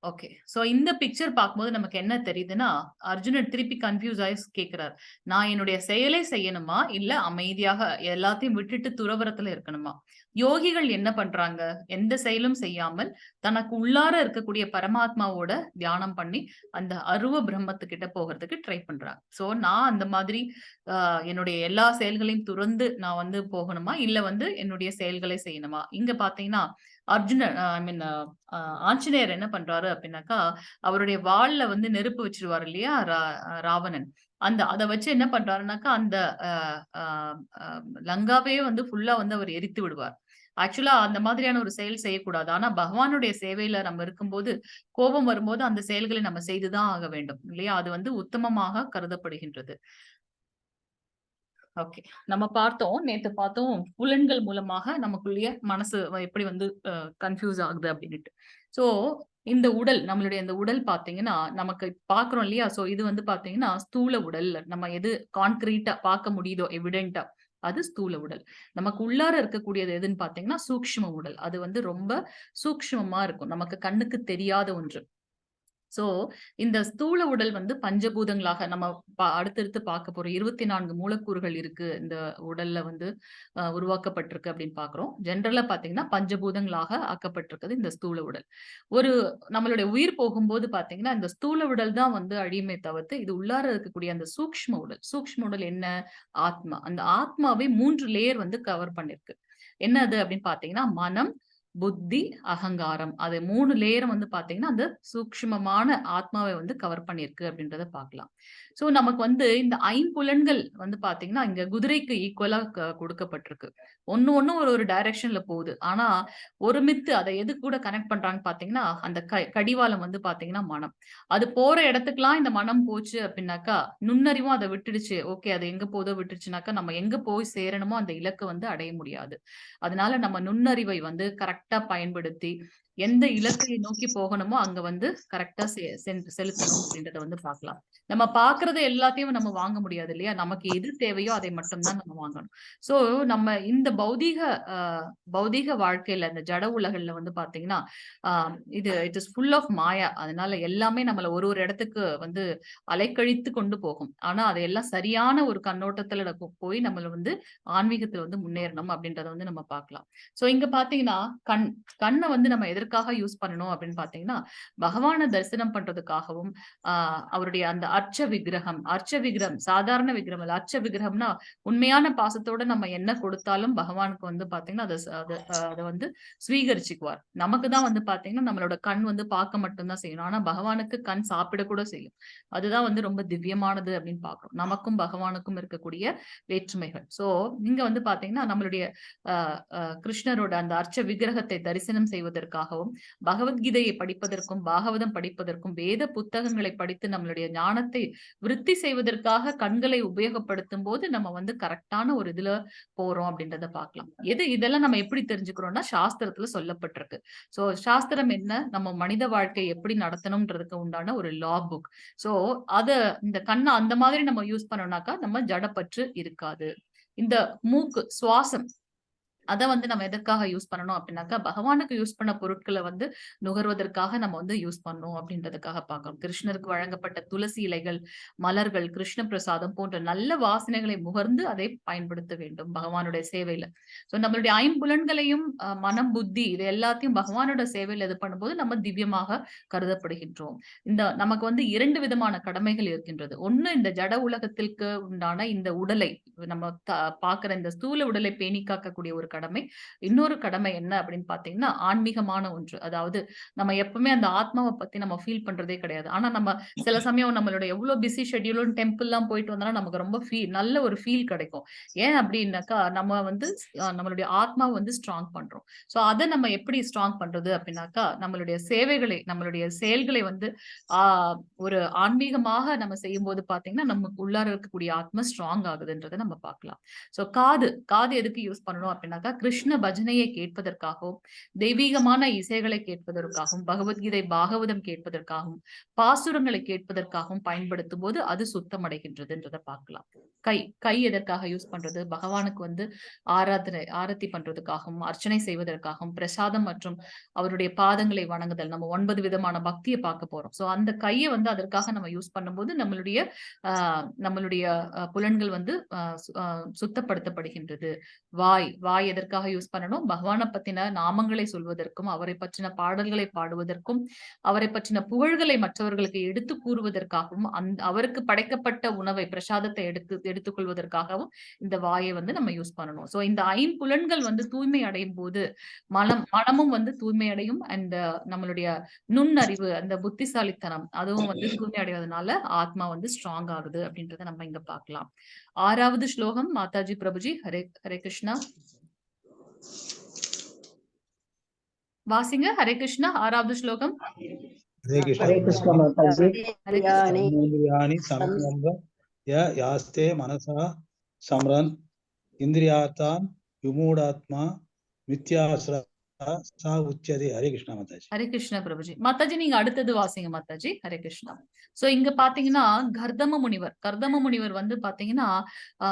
Speaker 1: ஓகே. சோ இந்த பிக்சர் பார்க்கும்போது நமக்கு என்ன தெரியுதுன்னா, அர்ஜுனன் திருப்பி கன்ஃப்யூஸ் ஆயி கேட்கிறார். நான் என்னுடைய செயலை செய்யணுமா? இல்ல அமைதியாக எல்லாத்தையும் விட்டுட்டு துறவறத்துல இருக்கணுமா? யோகிகள் என்ன பண்றாங்க? எந்த செயலும் செய்யாமல் தனக்கு உள்ளார இருக்கக்கூடிய பரமாத்மாவோட தியானம் பண்ணி, அந்த அருவ பிரம்மத்துக்கிட்ட போகறதுக்கு ட்ரை பண்றாங்க. சோ நான் அந்த மாதிரி என்னுடைய எல்லா செயல்களையும் துறந்து நான் வந்து போகணுமா? இல்ல வந்து என்னுடைய செயல்களை செய்யணுமா? இங்க பார்த்தீங்கன்னா, அர்ஜுனன் ஐ மீன் ஆஞ்சநேயர் என்ன பண்றாரு அப்படின்னாக்கா, அவருடைய வாள்ல வந்து நெருப்பு வச்சுருவாரு இல்லையா? ராவணன். அத வச்சு என்ன பண்றாருனாக்கா, அந்த அ அ அ லங்காவே வந்து ஃபுல்லா வந்து அவர் எரித்து விடுவார். ஆக்சுவலா அந்த மாதிரியான ஒரு செயல் செய்யக்கூடாது. ஆனா பகவானுடைய சேவையில நம்ம இருக்கும்போது, கோபம் வரும்போது அந்த செயல்களை நம்ம செய்து தான் ஆக வேண்டும். இல்லையா? அது வந்து உத்தமமாக கருதப்படுகின்றது. ஓகே. நம்ம பார்த்தோம். நேத்து பார்த்தோம். புலன்கள் மூலமாக நமக்குள்ளேயே மனசு எப்படி வந்து கன்ஃப்யூஸ் ஆகுது அப்டின்னுட்டு. ஸோ இந்த உடல், நம்மளுடைய இந்த உடல் பார்த்தீங்கன்னா, நமக்கு பார்க்குறோம் இல்லையா? ஸோ இது வந்து பார்த்தீங்கன்னா, ஸ்தூல உடல். நம்ம எது கான்கிரீட்டா பார்க்க முடியுதோ எவிடென்ட்டா அது ஸ்தூல உடல். நமக்கு உள்ளார இருக்கக்கூடியது எதுன்னு பார்த்தீங்கன்னா, சூக்ஷ்ம உடல். அது வந்து ரொம்ப சூக்ஷ்மமா இருக்கும். நமக்கு கண்ணுக்கு தெரியாத ஒன்று. சோ, இந்த ஸ்தூல உடல் வந்து பஞ்சபூதங்களாக நம்ம அடுத்தடுத்து பார்க்க போறோம். 24 மூலக்கூறுகள் இருக்கு. இந்த உடல்ல வந்து உருவாக்கப்பட்டிருக்கு அப்படின்னு பார்க்கிறோம். ஜெனரலா பார்த்தீங்கன்னா, பஞ்சபூதங்களாக ஆக்கப்பட்டிருக்குது இந்த ஸ்தூல உடல். ஒரு நம்மளுடைய உயிர் போகும்போது பார்த்தீங்கன்னா, இந்த ஸ்தூல உடல் தான் வந்து அழியுமே தவிர்த்து, இது உள்ளார இருக்கக்கூடிய அந்த சூக்ஷ்ம உடல். சூக்ஷ்ம உடல் என்ன? ஆத்மா. அந்த ஆத்மாவை 3 லேயர் வந்து கவர் பண்ணிருக்கு. என்ன அது அப்படின்னு பார்த்தீங்கன்னா, மனம், புத்தி, அகங்காரம். அது 3 லேயரும் வந்து பார்த்தீங்கன்னா, அந்த சூக்ஷ்மமான ஆத்மாவை வந்து கவர் பண்ணியிருக்கு அப்படின்றத பார்க்கலாம். ஸோ நமக்கு வந்து இந்த ஐம்புலன்கள் வந்து பார்த்தீங்கன்னா, இங்க குதிரைக்கு ஈக்குவலா கொடுக்கப்பட்டிருக்கு. ஒண்ணு ஒண்ணு ஒரு ஒரு டைரக்ஷன்ல போகுது. ஆனா, ஒருமித்து அத எது கூட கனெக்ட் பண்றாங்கன்னு பார்த்தீங்கன்னா, அந்த கடிவாளம் வந்து பார்த்தீங்கன்னா மனம். அது போற இடத்துக்குலாம் இந்த மனம் போச்சு அப்படின்னாக்கா, நுண்ணறிவும் அத விட்டுடுச்சு. ஓகே அது எங்க போதோ விட்டுருச்சுனாக்கா, நம்ம எங்க போய் சேரணுமோ அந்த இலக்க வந்து அடைய முடியாது. அதனால நம்ம நுண்ணறிவை வந்து கரெக்ட்டா பயன்படுத்தி, எந்த இலக்கை நோக்கி போகணுமோ, அங்க வந்து கரெக்ட்டா செலுத்தணும் அப்படின்றத வந்து பார்க்கலாம். நம்ம பார்க்கிறத எல்லாத்தையும் நம்ம வாங்க முடியாது இல்லையா? நமக்கு எது தேவையோ அதை மட்டும் தான் நம்ம வாங்கணும். ஸோ நம்ம இந்த அ பௌதீக வாழ்க்கையில, இந்த ஜட உலகில வந்து பார்த்தீங்கன்னா, uh it is full of maya. அதனால எல்லாமே நம்மள ஒரு ஒரு இடத்துக்கு வந்து அலைக்கழித்து கொண்டு போகும். ஆனா அதையெல்லாம் சரியான ஒரு கண்ணோட்டத்துல போய் நம்மள வந்து ஆன்மீகத்துல வந்து முன்னேறணும் அப்படின்றத வந்து நம்ம பார்க்கலாம். சோ இங்க பார்த்தீங்கன்னா, கண் கண்ண வந்து நம்ம எதற்காக யூஸ் பண்ணணும் அப்படின்னு பார்த்தீங்கன்னா, பகவான தரிசனம் பண்றதுக்காகவும், ஆ அவருடைய அந்த அர்ச்ச விக்கிரகம் சாதாரண விக்கிரகம் இல்ல. அர்ச்ச விக்கிரகம்னா உண்மையான பாசத்தோட நம்ம என்ன கொடுத்தாலும் பகவானுக்கு வந்து பார்த்தீங்கன்னா, அத வந்து ஸ்வீகரிச்சுக்குவார். நமக்கு தான் வந்து பார்த்தீங்கன்னா, நம்மளோட கண் வந்து பார்க்க மட்டும் தான் செய்யணும். ஆனா பகவானுக்கு கண் சாப்பிட கூட செய்யும். அதுதான் வந்து ரொம்ப திவ்யமானது அப்படின்னு பார்க்கிறோம். நமக்கும் பகவானுக்கும் இருக்கக்கூடிய வேற்றுமைகள். சோ இங்க வந்து பார்த்தீங்கன்னா, நம்மளுடைய அ அ கிருஷ்ணரோட அந்த அர்ச்ச விக்கிரகத்தை தரிசனம் செய்வதற்காகவும், பகவத்கீதையை படிப்பதற்கும், பாகவதம் படிப்பதற்கும், வேத புத்தகங்களை படித்து நம்மளுடைய ஞானத்தை விருத்தி செய்வதற்காக கண்களை உபயோகப்படுத்தும்போது, நம்ம வந்து கரெக்ட்டான ஒரு இதுல போறோம் அப்படின்றத பார்க்கலாம். இதெல்லாம் நம்ம எப்படி தெரிஞ்சுக்கிறோம்னா, சாஸ்திரத்துல சொல்லப்பட்டிருக்கு. சோ சாஸ்திரம் என்ன? நம்ம மனித வாழ்க்கை எப்படி நடத்தணும்ன்றதுக்கு உண்டான ஒரு லா புக். சோ அத இந்த கண்ண அந்த மாதிரி நம்ம யூஸ் பண்ணோம்னாக்கா, நம்ம ஜடப்பற்று இருக்காது. இந்த மூக்கு, சுவாசம் அத வந்து நம்ம எதற்காக யூஸ் பண்ணணும் அப்டின்னாக்கா, பகவானுக்கு யூஸ் பண்ண பொருட்கள வந்து நுகர்வதற்காக நம்ம வந்து யூஸ் பண்ணணும் அப்டின்றதுக்காக பார்க்கிறோம். கிருஷ்ணருக்கு வழங்கப்பட்ட துளசி இலைகள், மலர்கள், கிருஷ்ண பிரசாதம் போன்ற நல்ல வாசனைகளை முகர்ந்து அதை பயன்படுத்த வேண்டும் பகவானுடைய சேவையில. ஸோ நம்மளுடைய ஐம்புலன்களையும் மனம், புத்தி இது எல்லாத்தையும் பகவானோட சேவையில இது பண்ணும்போது நம்ம திவ்யமாக கருதப்படுகின்றோம். இந்த நமக்கு வந்து 2 விதமான கடமைகள் இருக்கின்றது. ஒண்ணு இந்த ஜட உலகத்திற்கு உண்டான இந்த உடலை நம்ம பார்க்கிற இந்த ஸ்தூல உடலை பேணி காக்கக்கூடிய ஒரு கடமை. இன்னொரு கடமை என்ன அப்படின்னு பார்த்தீங்கன்னா, ஆன்மீகமான ஒன்று. அதாவது நம்ம எப்பவுமே அந்த ஆத்மாவ பத்தி நம்ம ஃபீல் பண்றதே கிடையாது. ஆனா நம்ம சில சமயம் நம்மளோட எவ்ளோ பிஸி ஷெட்யூலும் டெம்பிள்லாம் போயிட்டு வந்தோம்னா நமக்கு ரொம்ப நல்ல ஒரு ஃபீல் கிடைக்கும். ஏன் அப்படின்னாக்கா, நம்ம வந்து நம்மளுடைய ஆத்மாவ வந்து ஸ்ட்ராங் பண்றோம். சோ அத நம்ம எப்படி ஸ்ட்ராங் பண்றது அப்படின்னாக்கா, நம்மளுடைய சேவைகளை, நம்மளுடைய செயல்களை வந்து ஆ ஒரு ஆன்மீகமாக நம்ம செய்யும்போது பார்த்தீங்கன்னா, நமக்கு உள்ளார இருக்கக்கூடிய ஆத்மா ஸ்ட்ராங் ஆகுதுன்றத நம்ம பார்க்கலாம். சோ காது எதுக்கு யூஸ் பண்ணணும் அப்படின்னா அப்படின்னாக்கா கிருஷ்ண பஜனையை கேட்பதற்காகவும், தெய்வீகமான இசைகளை கேட்பதற்காகவும், பகவத்கீதை பாகவதம் கேட்பதற்காகவும், பாசுரங்களை கேட்பதற்காகவும் பயன்படுத்தும் போது அது சுத்தமடைகின்றதுன்றதை பார்க்கலாம். கை எதற்காக யூஸ் பண்றது? பகவானுக்கு வந்து ஆரத்தி பண்றதுக்காகவும், அர்ச்சனை செய்வதற்காகவும், பிரசாதம் மற்றும் அவருடைய பாதங்களை வணங்குதல். நம்ம 9 விதமான பக்தியை பார்க்க போறோம். சோ அந்த கையை வந்து அதற்காக நம்ம யூஸ் பண்ணும்போது நம்மளுடைய புலன்கள் வந்து சுத்தப்படுத்தப்படுகின்றது. வாய் எதற்காக யூஸ் பண்ணணும்? பகவானை பத்தின நாமங்களை சொல்வதற்கும், அவரை பற்றின பாடல்களை பாடுவதற்கும், அவரை பற்றின புகழ்களை மற்றவர்களுக்கு எடுத்து கூறுவதற்காகவும், அவருக்கு படைக்கப்பட்ட உணவை பிரசாதத்தை எடுத்துக்கொள்வதற்காகவும் இந்த வாயை வந்து நம்ம யூஸ் பண்ணணும். சோ இந்த ஐம்புலன்கள் வந்து தூய்மை அடையும் போது மனமும் வந்து தூய்மை அடையும். அண்ட் நம்மளுடைய நுண்ணறிவு, அந்த புத்திசாலித்தனம் அதுவும் வந்து தூய்மை அடைவதனால ஆத்மா வந்து ஸ்ட்ராங் ஆகுது அப்படின்றத நம்ம இங்க பார்க்கலாம். 6வது ஸ்லோகம் மாதாஜி பிரபுஜி. ஹரே கிருஷ்ணா. வாசிங்க. ஹரே கிருஷ்ணா. 6வது ஸ்லோகம்.
Speaker 2: ஹரே கிருஷ்ணா.
Speaker 4: ஹரே கிருஷ்ண மாதாஜி.
Speaker 2: இந்திரியாணி சம்யம்ய யாஸ்தே மனசா சம்ரன் இந்திரியாத்தான் விமூடாத்மா மித்யாஸ்ரா சா உச்சதே. ஹரே கிருஷ்ணா மாதாஜி.
Speaker 1: ஹரே கிருஷ்ணா பிரபுஜி. மாதாஜி நீங்க அடுத்தது வாசிங்க மாதாஜி. ஹரே கிருஷ்ணா. சோ இங்க பாத்தீங்கன்னா கர்தம முனிவர் வந்து பாத்தீங்கன்னா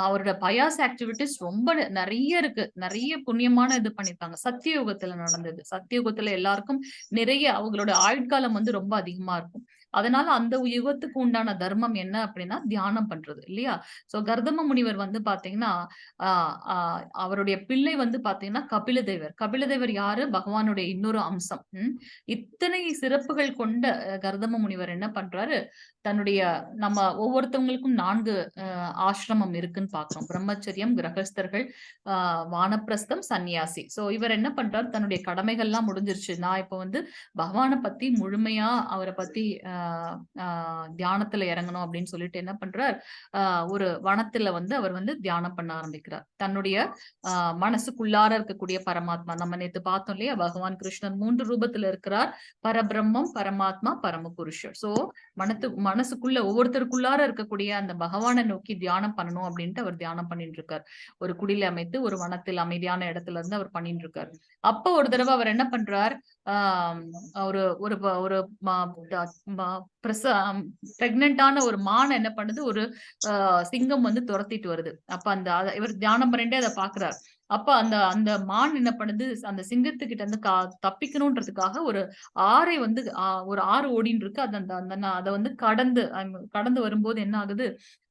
Speaker 1: அவரோட பயாஸ் ஆக்டிவிட்டிஸ் ரொம்ப நிறைய இருக்கு. நிறைய புண்ணியமான இது பண்ணிருக்காங்க. சத்தியயுகத்துல நடந்தது. சத்தியயுகத்துல எல்லாருக்கும் நிறைய அவங்களோட ஆயுட்காலம் வந்து ரொம்ப அதிகமா இருக்கும். அதனால அந்த யுகத்துக்கு உண்டான தர்மம் என்ன அப்படின்னா தியானம் பண்றது இல்லையா? சோ கர்தம முனிவர் வந்து பாத்தீங்கன்னா அவருடைய பிள்ளை வந்து பாத்தீங்கன்னா கபிலதேவர் யாரு? பகவானுடைய இன்னொரு அம்சம். இத்தனை சிறப்புகள் கொண்ட கர்தம முனிவர் என்ன பண்றாரு? தன்னுடைய நம்ம ஒவ்வொருத்தவங்களுக்கும் 4 ஆசிரமம் இருக்குன்னு பாக்குறோம். பிரம்மச்சரியம், கிரகஸ்தர்கள், வானப்பிரஸ்தம், சன்னியாசி. சோ இவர் என்ன பண்றாரு? தன்னுடைய கடமைகள் எல்லாம் முடிஞ்சிருச்சு. நான் இப்ப வந்து பகவானை பத்தி முழுமையா அவரை பத்தி தியானத்துல இறங்கணும் அப்படின்னு சொல்லிட்டு என்ன பண்றார்? ஒரு வனத்துல வந்து அவர் வந்து தியானம் பண்ண ஆரம்பிக்கிறார். தன்னுடைய மனசுக்குள்ளார இருக்கக்கூடிய பரமாத்மா, நம்ம நேத்து பார்த்தோம் இல்லையா? பகவான் கிருஷ்ணன் 3 ரூபத்துல இருக்கிறார். பரபிரம்மம், பரமாத்மா, பரமபுருஷர். சோ மனசுக்குள்ள ஒவ்வொருத்தருக்குள்ளார இருக்கக்கூடிய அந்த பகவானை நோக்கி தியானம் பண்ணணும் அப்படின்ட்டு அவர் தியானம் பண்ணிட்டு இருக்கார். ஒரு குடில அமைத்து ஒரு வனத்தில் அமைதியான இடத்துல இருந்து அவர் பண்ணிட்டு இருக்காரு. அப்ப ஒரு தடவை அவர் என்ன பண்றார்? ஒரு ஒரு பிரெக்னென்டான ஒரு மான் என்ன பண்ணுது? ஒரு சிங்கம் வந்து துரத்திட்டு வருது. அப்ப இவர் தியானம் பண்ணிட்டே அதை பாக்குறார். அப்ப அந்த மான் என்ன பண்ணுது? அந்த சிங்கத்துக்கிட்ட இருந்து தப்பிக்கணும்ன்றதுக்காக ஒரு ஆறை வந்து ஒரு ஆறு ஓடின்னு இருக்கு. அதை வந்து கடந்து வரும்போது என்ன ஆகுது?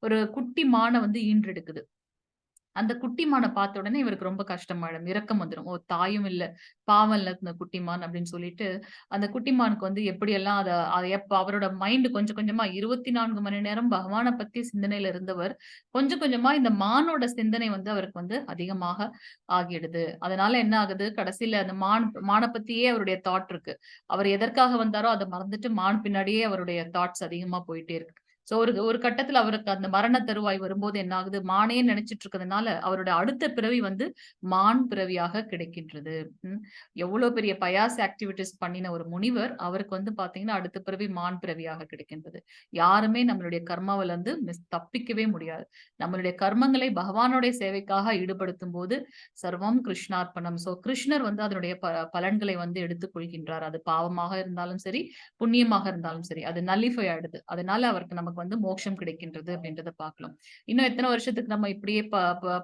Speaker 1: ஒரு குட்டி மானை வந்து ஈன்றெடுக்குது. அந்த குட்டிமானை பார்த்த உடனே இவருக்கு ரொம்ப கஷ்டமாயிடும். இரக்கம் வந்துடும். தாயும் இல்ல, பாவம் இல்ல இந்த குட்டிமான் அப்படின்னு சொல்லிட்டு அந்த குட்டிமானுக்கு வந்து எப்படியெல்லாம் அவரோட மைண்ட் கொஞ்சம் கொஞ்சமா 24 மணி நேரம் பகவானை பத்தி சிந்தனையில இருந்தவர் கொஞ்சம் கொஞ்சமா இந்த மானோட சிந்தனை வந்து அவருக்கு வந்து அதிகமாக ஆகிடுது. அதனால என்ன ஆகுது? கடைசியில அந்த மானை பத்தியே அவருடைய தாட் இருக்கு. அவர் எதற்காக வந்தாரோ அதை மறந்துட்டு மான் பின்னாடியே அவருடைய தாட்ஸ் அதிகமா போயிட்டே இருக்கு. சோ ஒரு கட்டத்துல அவருக்கு அந்த மரண தருவாய் வரும்போது என்ன ஆகுது? மானே நினைச்சிட்டு இருக்கிறதுனால அவரோட அடுத்த பிறவி வந்து மான் பிறவியாக கிடைக்கின்றது. எவ்வளவு பெரிய பயாஸ் ஆக்டிவிட்டிஸ் பண்ணின ஒரு முனிவர், அவருக்கு வந்து பாத்தீங்கன்னா அடுத்த பிறவி மான் பிறவியாக கிடைக்கின்றது. யாருமே நம்மளுடைய கர்மாவில இருந்து தப்பிக்கவே முடியாது. நம்மளுடைய கர்மங்களை பகவானுடைய சேவைக்காக ஈடுபடுத்தும் போது சர்வம் கிருஷ்ணார்ப்பணம். சோ கிருஷ்ணர் வந்து அதனுடைய பலன்களை வந்து எடுத்துக் கொள்கின்றார். அது பாவமாக இருந்தாலும் சரி, புண்ணியமாக இருந்தாலும் சரி, அது நல்லிஃபை ஆயிடுது. அதனால அவருக்கு நமக்கு வந்து மோட்சம் கிடைக்கின்றது அப்படின்றத பார்க்கலாம். இன்னும் எத்தனை வருஷத்துக்கு நம்ம இப்படியே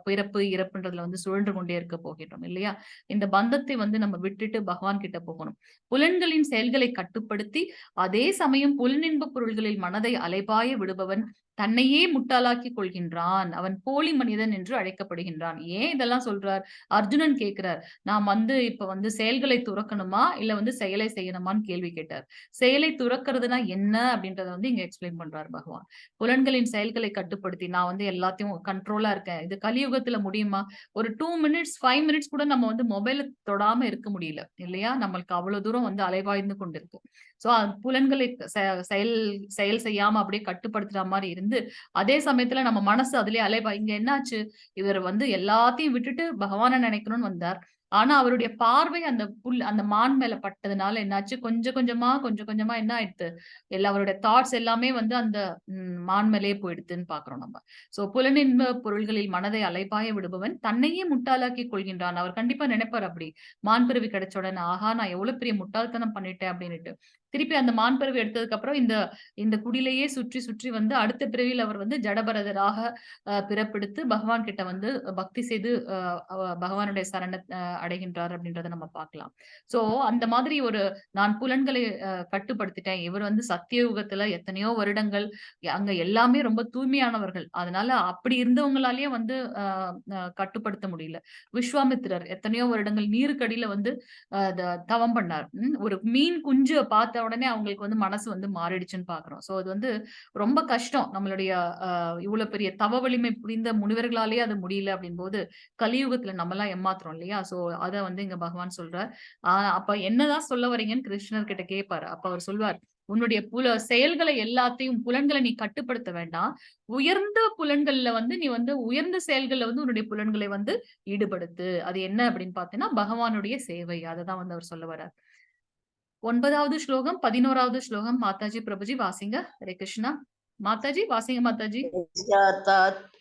Speaker 1: பிறப்பு இறப்புன்றதுல வந்து சுழன்று கொண்டே இருக்க போகிறோம் இல்லையா? இந்த பந்தத்தை வந்து நம்ம விட்டுட்டு பகவான் கிட்ட போகணும். புலன்களின் செயல்களை கட்டுப்படுத்தி அதே சமயம் புலனின்ப பொருள்களில் மனதை அலைபாய விடுபவன் தன்னையே முட்டாளாக்கி கொள்கின்றான். அவன் போலி மனிதன் என்று அழைக்கப்படுகின்றான். ஏன் இதெல்லாம் சொல்றார்? அர்ஜுனன் கேட்கிறார், நான் வந்து இப்ப வந்து செயல்களை துறக்கணுமா இல்ல வந்து செயலை செய்யணுமான்னு கேள்வி கேட்டார். செயலை துறக்கிறதுனா என்ன அப்படின்றத வந்து இங்க எக்ஸ்பிளைன் பண்றார் பகவான். புலன்களின் செயல்களை கட்டுப்படுத்தி நான் வந்து எல்லாத்தையும் கண்ட்ரோலா இருக்கேன். இது கலியுகத்துல முடியுமா? ஒரு 2 மினிட்ஸ் 5 மினிட்ஸ் கூட நம்ம வந்து மொபைல தொடாம இருக்க முடியல இல்லையா? நம்மளுக்கு அவ்வளவு தூரம் வந்து அலைவாய்ந்து கொண்டிருக்கு. சோ புலன்களை செயல் செய்யாம அப்படியே கட்டுப்படுத்துற மாதிரி இருந்து அதே சமயத்துல நம்ம மனசு அதுலயே இங்க என்னாச்சு? இவர் வந்து எல்லாத்தையும் விட்டுட்டு பகவானை நினைக்கணும்னு வந்தார். ஆனா அவருடைய பார்வை அந்த மான் மேல பட்டதுனால என்னாச்சு, கொஞ்சம் கொஞ்சமா என்ன ஆயிடுத்து, அவருடைய தாட்ஸ் எல்லாமே வந்து அந்த மான் மேலேயே போயிடுதுன்னு பாக்குறோம் நம்ம. சோ புலனின்ப பொருள்களில் மனதை அலைபாய விடுபவன் தன்னையே முட்டாளாக்கி கொள்கின்றான். அவர் கண்டிப்பா நினைப்பார் அப்படி. மான் பிறவி கிடைச்ச உடனே, ஆஹா நான் எவ்வளவு பெரிய முட்டாள்தனம் பண்ணிட்டேன் அப்படின்னுட்டு. திருப்பி அந்த மான் பிறவி எடுத்ததுக்கு அப்புறம் இந்த குடிலையே சுற்றி சுற்றி வந்து அடுத்த பிறவியில் அவர் வந்து ஜடபரதராக பிறப்பெடுத்து பகவான் கிட்ட வந்து பக்தி செய்து பகவானுடைய சரண அடைகின்றார் அப்படின்றத நம்ம பார்க்கலாம். சோ அந்த மாதிரி நான் புலன்களை கட்டுப்படுத்திட்டேன். இவர் வந்து சத்தியயுகத்துல எத்தனையோ வருடங்கள் அங்க எல்லாமே ரொம்ப தூய்மையானவர்கள். அதனால அப்படி இருந்தவங்களாலேயே வந்து கட்டுப்படுத்த முடியல. விஸ்வாமித்திரர் எத்தனையோ வருடங்கள் நீருக்கடியில வந்து தவம் பண்ணார். ஒரு மீன் குஞ்சு பார்த்த உடனே அவங்களுக்கு வந்து மனசு வந்து மாறிடுச்சுன்னு பாக்குறோம். சோ அது வந்து ரொம்ப கஷ்டம். நம்மளுடைய இவ்வளவு பெரிய தவ வலிமை புரிந்த முனிவர்களாலேயே அது முடியல அப்படின் போது கலியுகத்துல நம்ம எல்லாம் ஏமாத்துறோம் இல்லையா? சோ அத வந்து இங்க பகவான் சொல்றார். அப்ப என்னதான் சொல்ல வரீங்கன்னு கிருஷ்ணர் கிட்ட கேட்பாரு. அப்ப அவர் சொல்வார், உன்னுடைய செயல்களை எல்லாத்தையும் புலன்களை நீ கட்டுப்படுத்த வேண்டாம். உயர்ந்த புலன்கள்ல வந்து நீ வந்து உயர்ந்த செயல்கள்ல வந்து உன்னுடைய புலன்களை வந்து ஈடுபடுத்து. அது என்ன அப்படின்னு பார்த்தீங்கன்னா பகவானுடைய சேவை. அததான் வந்து அவர் சொல்ல வர்றார். 9வது ஸ்லோகம் 11வது ஸ்லோகம் மாதாஜி பிரபுஜி வாசிங்க. ஹரே கிருஷ்ணா. மாதாஜி வாசிங்க மாதாஜி.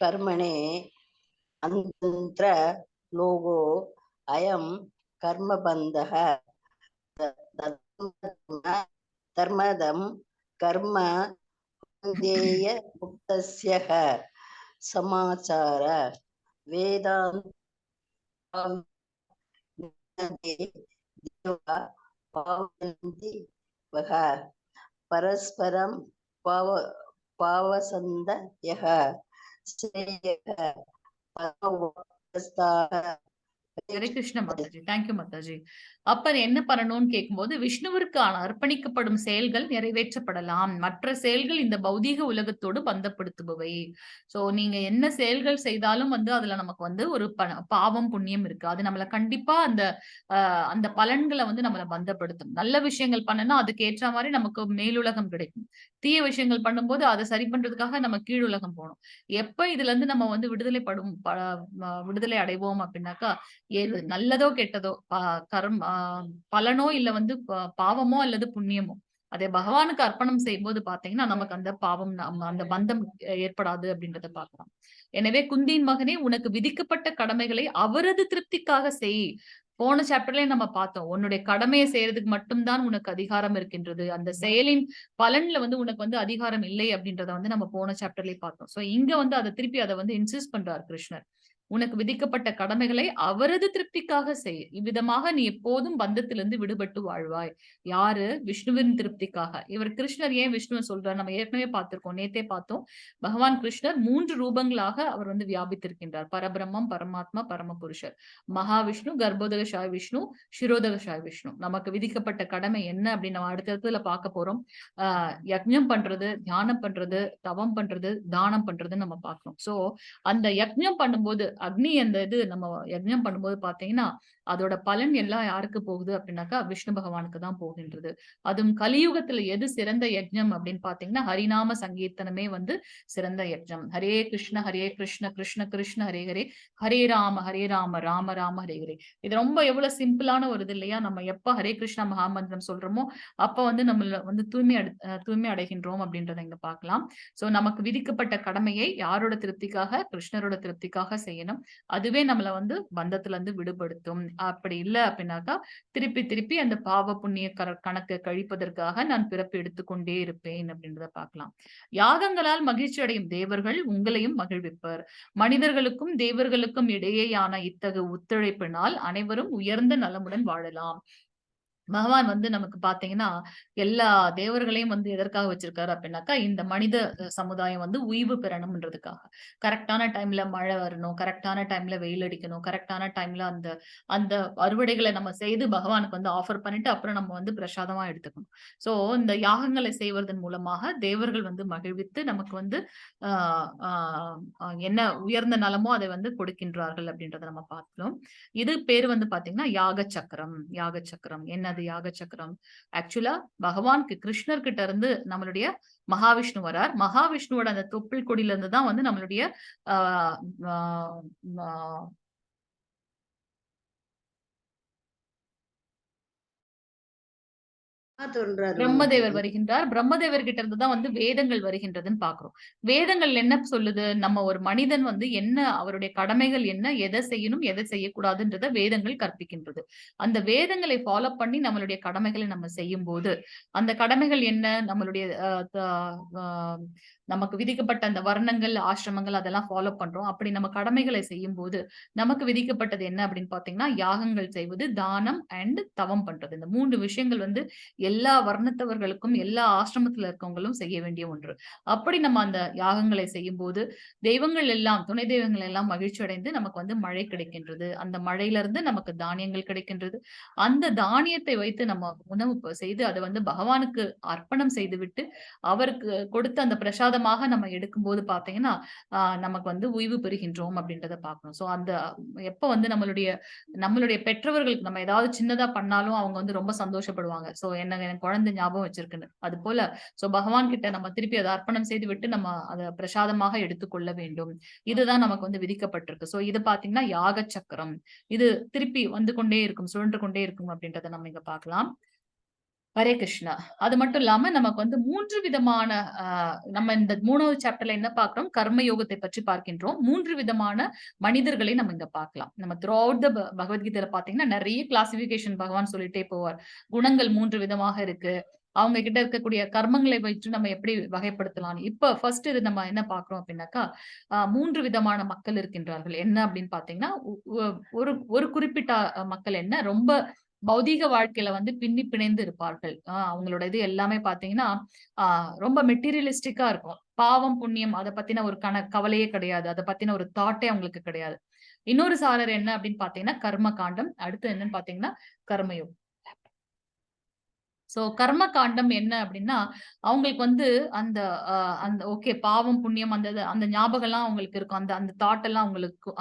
Speaker 6: கர்மணே அந்தந்திர லோகோ அயம் கர்மபந்தஹ தர்மதம் கர்ம தேய முக்தஸ்யஹ சமாச்சார வேதாந்த பாவந்தி வஹ பரஸ்பரம் பாவசந்த யஹ ஸ்ரேயஹ பரமவஸ்தாக.
Speaker 1: ஹரே கிருஷ்ண மாதாஜி. தேங்க்யூ மாதாஜி. அப்ப என்ன பண்ணணும்னு கேட்கும்போது விஷ்ணுவிற்கு அர்ப்பணிக்கப்படும் செயல்கள் நிறைவேற்றப்படலாம். மற்ற செயல்கள் இந்த பௌதீக உலகத்தோடு பந்தப்படுத்துபவை. சோ நீங்க என்ன செயல்கள் செய்தாலும் வந்து அதுல நமக்கு வந்து ஒரு பாவம் புண்ணியம் இருக்கு. அது நம்மள கண்டிப்பா அந்த பலன்களை வந்து நம்மள பந்தப்படுத்தும். நல்ல விஷயங்கள் பண்ணனா அதுக்கு ஏற்ற மாதிரி நமக்கு மேலுலகம் கிடைக்கும். தீய விஷயங்கள் பண்ணும்போது அதை சரி பண்றதுக்காக நம்ம கீழுலகம் போகணும். எப்ப இதுல இருந்து நம்ம வந்து விடுதலை அடைவோம் அப்படின்னாக்கா, நல்லதோ கெட்டதோ பலனோ இல்ல வந்து பாவமோ அல்லது புண்ணியமோ அதை பகவானுக்கு அர்ப்பணம் செய்யும்போது பாத்தீங்கன்னா நமக்கு அந்த பாவம் அந்த பந்தம் ஏற்படாது அப்படின்றத பார்க்கலாம். எனவே குந்தியின் மகனே, உனக்கு விதிக்கப்பட்ட கடமைகளை அவரது திருப்திக்காக செய். போன சாப்டர்லயே நம்ம பார்த்தோம், உன்னுடைய கடமையை செய்யறதுக்கு மட்டும்தான் உனக்கு அதிகாரம் இருக்கின்றது. அந்த செயலின் பலன்ல வந்து உனக்கு வந்து அதிகாரம் இல்லை அப்படின்றத வந்து நம்ம போன சாப்டர்லயே பார்த்தோம். சோ இங்க வந்து அதை திருப்பி அதை வந்து இன்சிஸ்ட் பண்றார் கிருஷ்ணர். உனக்கு விதிக்கப்பட்ட கடமைகளை அவரது திருப்திக்காக செய். இவ்விதமாக நீ எப்போதும் பந்தத்திலிருந்து விடுபட்டு வாழ்வாய். யாரு? விஷ்ணுவின் திருப்திக்காக. இவர் கிருஷ்ணர் ஏன் விஷ்ணுவை சொல்றார்? நம்ம ஏற்கனவே பார்த்திருக்கோம், நேத்தே பார்த்தோம். பகவான் கிருஷ்ணர் 3 ரூபங்களாக அவர் வந்து வியாபித்திருக்கின்றார். பரபிரம்மம், பரமாத்மா, பரமபுருஷர். மகாவிஷ்ணு, கர்ப்போதகசாய் விஷ்ணு, சிரோதகசாய் விஷ்ணு. நமக்கு விதிக்கப்பட்ட கடமை என்ன அப்படின்னு நம்ம அடுத்தடுத்துல பார்க்க போறோம். யஜ்ஞம் பண்றது, தியானம் பண்றது, தவம் பண்றது, தானம் பண்றதுன்னு நம்ம பார்க்கணும். சோ அந்த யஜ்ஞம் பண்ணும்போது அக்னி நம்ம யஜ்ஞம் பண்ணும்போது பாத்தீங்கன்னா அதோட பலன் எல்லாம் யாருக்கு போகுது அப்படின்னாக்கா விஷ்ணு பகவானுக்கு தான் போகின்றது. அதுவும் கலியுகத்துல எது சிறந்த யஜ்ஞம் அப்படின்னு பாத்தீங்கன்னா ஹரிநாம சங்கீர்த்தனமே வந்து சிறந்த யஜ்ஞம். ஹரே கிருஷ்ண கிருஷ்ண கிருஷ்ண ஹரே ஹரே, ஹரே ராம ராம ராம ஹரே ஹரே. இது ரொம்ப எவ்வளவு சிம்பிளான ஒரு இது இல்லையா? நம்ம எப்ப ஹரே கிருஷ்ணா மகாமந்திரம் சொல்றோமோ அப்ப வந்து நம்மள வந்து தூய்மை அடைகின்றோம் அப்படின்றத இங்க பார்க்கலாம். சோ நமக்கு விதிக்கப்பட்ட கடமையை யாரோட திருப்திக்காக? கிருஷ்ணரோட திருப்திக்காக செய்யணும். அதுவே நம்மள வந்து பந்தத்துல இருந்து விடுபடுத்தும். அப்படி இல்ல அப்படின்னாக்கா திருப்பி அந்த பாவ புண்ணிய கணக்கை கழிப்பதற்காக நான் பிறப்பு எடுத்துக்கொண்டே இருப்பேன் அப்படின்றத பார்க்கலாம். யாகங்களால் மகிழ்ச்சி அடையும் தேவர்கள் உங்களையும் மகிழ்விப்பர். மனிதர்களுக்கும் தேவர்களுக்கும் இடையேயான இத்தகு ஒத்துழைப்பினால் அனைவரும் உயர்ந்த நலமுடன் வாழலாம். பகவான் வந்து நமக்கு பாத்தீங்கன்னா எல்லா தேவர்களையும் வந்து எதற்காக வச்சிருக்காரு அப்படின்னாக்கா இந்த மனித சமுதாயம் வந்து உய்வு பெறணும்ன்றதுக்காக. கரெக்டான டைம்ல மழை வரணும், கரெக்டான டைம்ல வெயில் அடிக்கணும், கரெக்டான டைம்ல அந்த அந்த அறுவடைகளை நம்ம செய்து பகவானுக்கு வந்து ஆஃபர் பண்ணிட்டு அப்புறம் நம்ம வந்து பிரசாதமா எடுத்துக்கணும். சோ இந்த யாகங்களை செய்வதன் மூலமாக தேவர்கள் வந்து மகிழ்வித்து நமக்கு வந்து என்ன உயர்ந்த நலமோ அதை வந்து கொடுக்கின்றார்கள் அப்படின்றத நம்ம பார்த்தோம். இது பேரு வந்து பாத்தீங்கன்னா யாக சக்கரம். என்னது யாக சக்கரம்? ஆக்சுவலா பகவான் கிருஷ்ணர் கிட்ட இருந்து நம்மளுடைய மகாவிஷ்ணு வரார். மகாவிஷ்ணுவோட அந்த தொப்புள் கொடியில இருந்து தான் வந்து நம்மளுடைய
Speaker 6: தோன்றாரு
Speaker 1: பிரம்மதேவர் வருகின்றார். பிரம்மதேவர் கிட்ட இருந்து தான் வந்து வேதங்கள் வருகின்றதுன்னு பாக்குறோம். வேதங்கள் என்ன சொல்லுது? நம்ம ஒரு மனிதன் வந்து என்ன அவருடைய கடமைகள் என்ன, எதை செய்யணும், எதை செய்யக்கூடாதுன்றத வேதங்கள் கற்பிக்கின்றது. அந்த வேதங்களை ஃபாலோ பண்ணி நம்மளுடைய கடமைகளை நம்ம செய்யும் போது, அந்த கடமைகள் என்ன? நம்மளுடைய நமக்கு விதிக்கப்பட்ட அந்த வர்ணங்கள், ஆசிரமங்கள் அதெல்லாம் ஃபாலோ பண்றோம். அப்படி நம்ம கடமைகளை செய்யும் போது நமக்கு விதிக்கப்பட்டது என்ன அப்படின்னு பாத்தீங்கன்னா, யாகங்கள் செய்வது, தானம் அண்ட் தவம் பண்றது. இந்த 3 விஷயங்கள் வந்து எல்லா வர்ணத்தவர்களுக்கும், எல்லா ஆசிரமத்துல இருக்கவங்களும் செய்ய வேண்டிய ஒன்று. அப்படி நம்ம அந்த யாகங்களை செய்யும்போது, தெய்வங்கள் எல்லாம், துணை தெய்வங்கள் எல்லாம் மகிழ்ச்சி அடைந்து நமக்கு வந்து மழை கிடைக்கின்றது. அந்த மழையில இருந்து நமக்கு தானியங்கள் கிடைக்கின்றது. அந்த தானியத்தை வைத்து நம்ம உணவு செய்து அதை வந்து பகவானுக்கு அர்ப்பணம் செய்துவிட்டு, அவருக்கு கொடுத்த அந்த பிரசாதமாக நம்ம எடுக்கும்போது பாத்தீங்கன்னா, நமக்கு வந்து ஓய்வு பெறுகின்றோம் அப்படின்றத பார்க்கணும். சோ அந்த எப்ப வந்து நம்மளுடைய பெற்றவர்களுக்கு நம்ம ஏதாவது சின்னதா பண்ணாலும் அவங்க வந்து ரொம்ப சந்தோஷப்படுவாங்க. சோ எனக்கு குழந்தை ஞாபகம் வச்சிருக்குன்னு. அது போல சோ பகவான் கிட்ட நம்ம திருப்பி அதை அர்ப்பணம் செய்து விட்டு நம்ம அதை பிரசாதமாக எடுத்துக்கொள்ள வேண்டும். இதுதான் நமக்கு வந்து விதிக்கப்பட்டிருக்கு. சோ இது பாத்தீங்கன்னா யாக சக்கரம். இது திருப்பி வந்து கொண்டே இருக்கும், சுழன்று கொண்டே இருக்கும் அப்படின்றத நம்ம இங்க பார்க்கலாம். ஹரே கிருஷ்ணா. அது மட்டும் இல்லாம நமக்கு வந்து 3 விதமான நம்ம இந்த 3வது சாப்டர்ல என்ன பார்க்கிறோம்? கர்ம யோகத்தை பற்றி பார்க்கின்றோம். 3 விதமான மனிதர்களை நம்ம இங்க பார்க்கலாம். நம்ம த்ரூ அவுட் த பகவத்கீதையில பாத்தீங்கன்னா நிறைய கிளாசிபிகேஷன் பகவான் சொல்லிட்டே போவார். குணங்கள் 3 விதமாக இருக்கு. அவங்க கிட்ட இருக்கக்கூடிய கர்மங்களை வைத்து நம்ம எப்படி வகைப்படுத்தலாம். இப்ப ஃபர்ஸ்ட் இது நம்ம என்ன பார்க்கிறோம் அப்படின்னாக்கா, 3 விதமான மக்கள் இருக்கின்றார்கள். என்ன அப்படின்னு பாத்தீங்கன்னா, ஒரு ஒரு குறிப்பிட்ட மக்கள் என்ன ரொம்ப பௌதீக வாழ்க்கையில வந்து பின்னி பிணைந்து இருப்பார்கள். அவங்களோட இது எல்லாமே பாத்தீங்கன்னா, ரொம்ப மெட்டீரியலிஸ்டிக்கா இருக்கும். பாவம், புண்ணியம் அத பத்தின ஒரு கவலையே கிடையாது. அத பத்தின ஒரு தாட்டே அவங்களுக்கு கிடையாது. இன்னொரு சாரர் என்ன அப்படின்னு பாத்தீங்கன்னா, கர்ம காண்டம். அடுத்து என்னன்னு பாத்தீங்கன்னா, கர்மயோகம். சோ கர்ம காண்டம் என்ன அப்படின்னா, அவங்களுக்கு வந்து அந்த அந்த ஓகே பாவம், புண்ணியம் அந்த ஞாபகம் எல்லாம் அவங்களுக்கு இருக்கும். அந்த அந்த தாட் எல்லாம்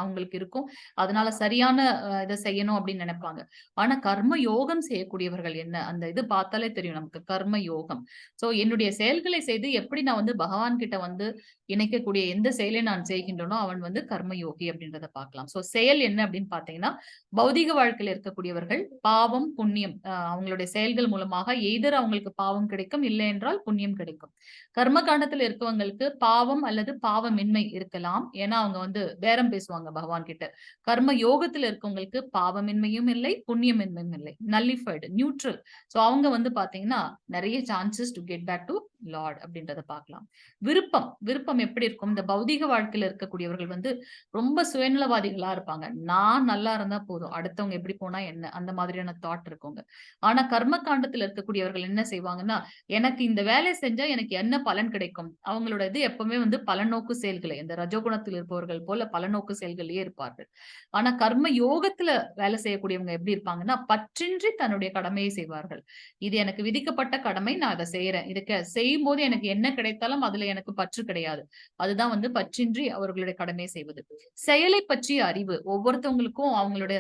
Speaker 1: அவங்களுக்கு இருக்கும். அதனால சரியான இதை செய்யணும் அப்படின்னு நினைப்பாங்க. ஆனா கர்ம யோகம் செய்யக்கூடியவர்கள் என்ன? அந்த இது பார்த்தாலே தெரியும் நமக்கு கர்ம யோகம். சோ என்னுடைய செயல்களை செய்து எப்படி நான் வந்து பகவான் கிட்ட வந்து இணைக்கக்கூடிய எந்த செயலை நான் செய்கின்றனோ அவன் வந்து கர்ம யோகி அப்படின்றத பார்க்கலாம். சோ செயல் என்ன அப்படின்னு பாத்தீங்கன்னா, பௌதிக வாழ்க்கையில இருக்கக்கூடியவர்கள் பாவம், புண்ணியம் அவங்களுடைய செயல்கள் மூலமாக எய்தர் அவங்களுக்கு பாவம் கிடைக்கும், இல்லை என்றால் புண்ணியம் கிடைக்கும். கர்ம காண்டத்துல இருக்கவங்களுக்கு பாவம் அல்லது பாவமின்மை இருக்கலாம். ஏன்னா அவங்க வந்து பேரம் பேசுவாங்க பகவான் கிட்ட. கர்ம யோகத்துல இருக்கவங்களுக்கு பாவமின்மையும் இல்லை, புண்ணியமின்மையும் இல்லை, நல்லிஃபைடு, நியூட்ரல். சோ அவங்க வந்து பாத்தீங்கன்னா நிறைய chances to get back to lord அப்படின்றத பார்க்கலாம். விருப்பம் எப்படி இருக்கும்? இந்த பௌதிக வாழ்க்கையில இருக்கக்கூடியவர்கள் வந்து ரொம்ப சுயநலவாதிகளா இருப்பாங்க. நான் நல்லா இருந்தா போதும், அடுத்தவங்க எப்படி போனா என்ன, அந்த மாதிரியான தாட் இருக்குங்க. ஆனா கர்ம காண்டத்துல இருக்கக்கூடியவர்கள் என்ன செய்வாங்கன்னா, எனக்கு இந்த வேலை செஞ்சா எனக்கு என்ன பலன் கிடைக்கும்? அவங்களோட இது எப்பவுமே வந்து பலநோக்கு செயல்களை, இந்த ரஜோகுணத்தில் இருப்பவர்கள் போல பலநோக்கு செயல்களே இருப்பார்கள். ஆனா கர்ம யோகத்துல வேலை செய்யக்கூடியவங்க எப்படி இருப்பாங்கன்னா, பற்றின்றி தன்னுடைய கடமையை செய்வார்கள். இது எனக்கு விதிக்கப்பட்ட கடமை, நான் அதை செய்யறேன். இதுக்கு செய்யும் போது எனக்கு என்ன கிடைத்தாலும் அதுல எனக்கு பற்று கிடையாது. அதுதான் வந்து பற்றின்றி அவர்களுடைய கடமையை செய்வது. செயலை பற்றிய அறிவு ஒவ்வொருத்தவங்களுக்கும் அவங்களுடைய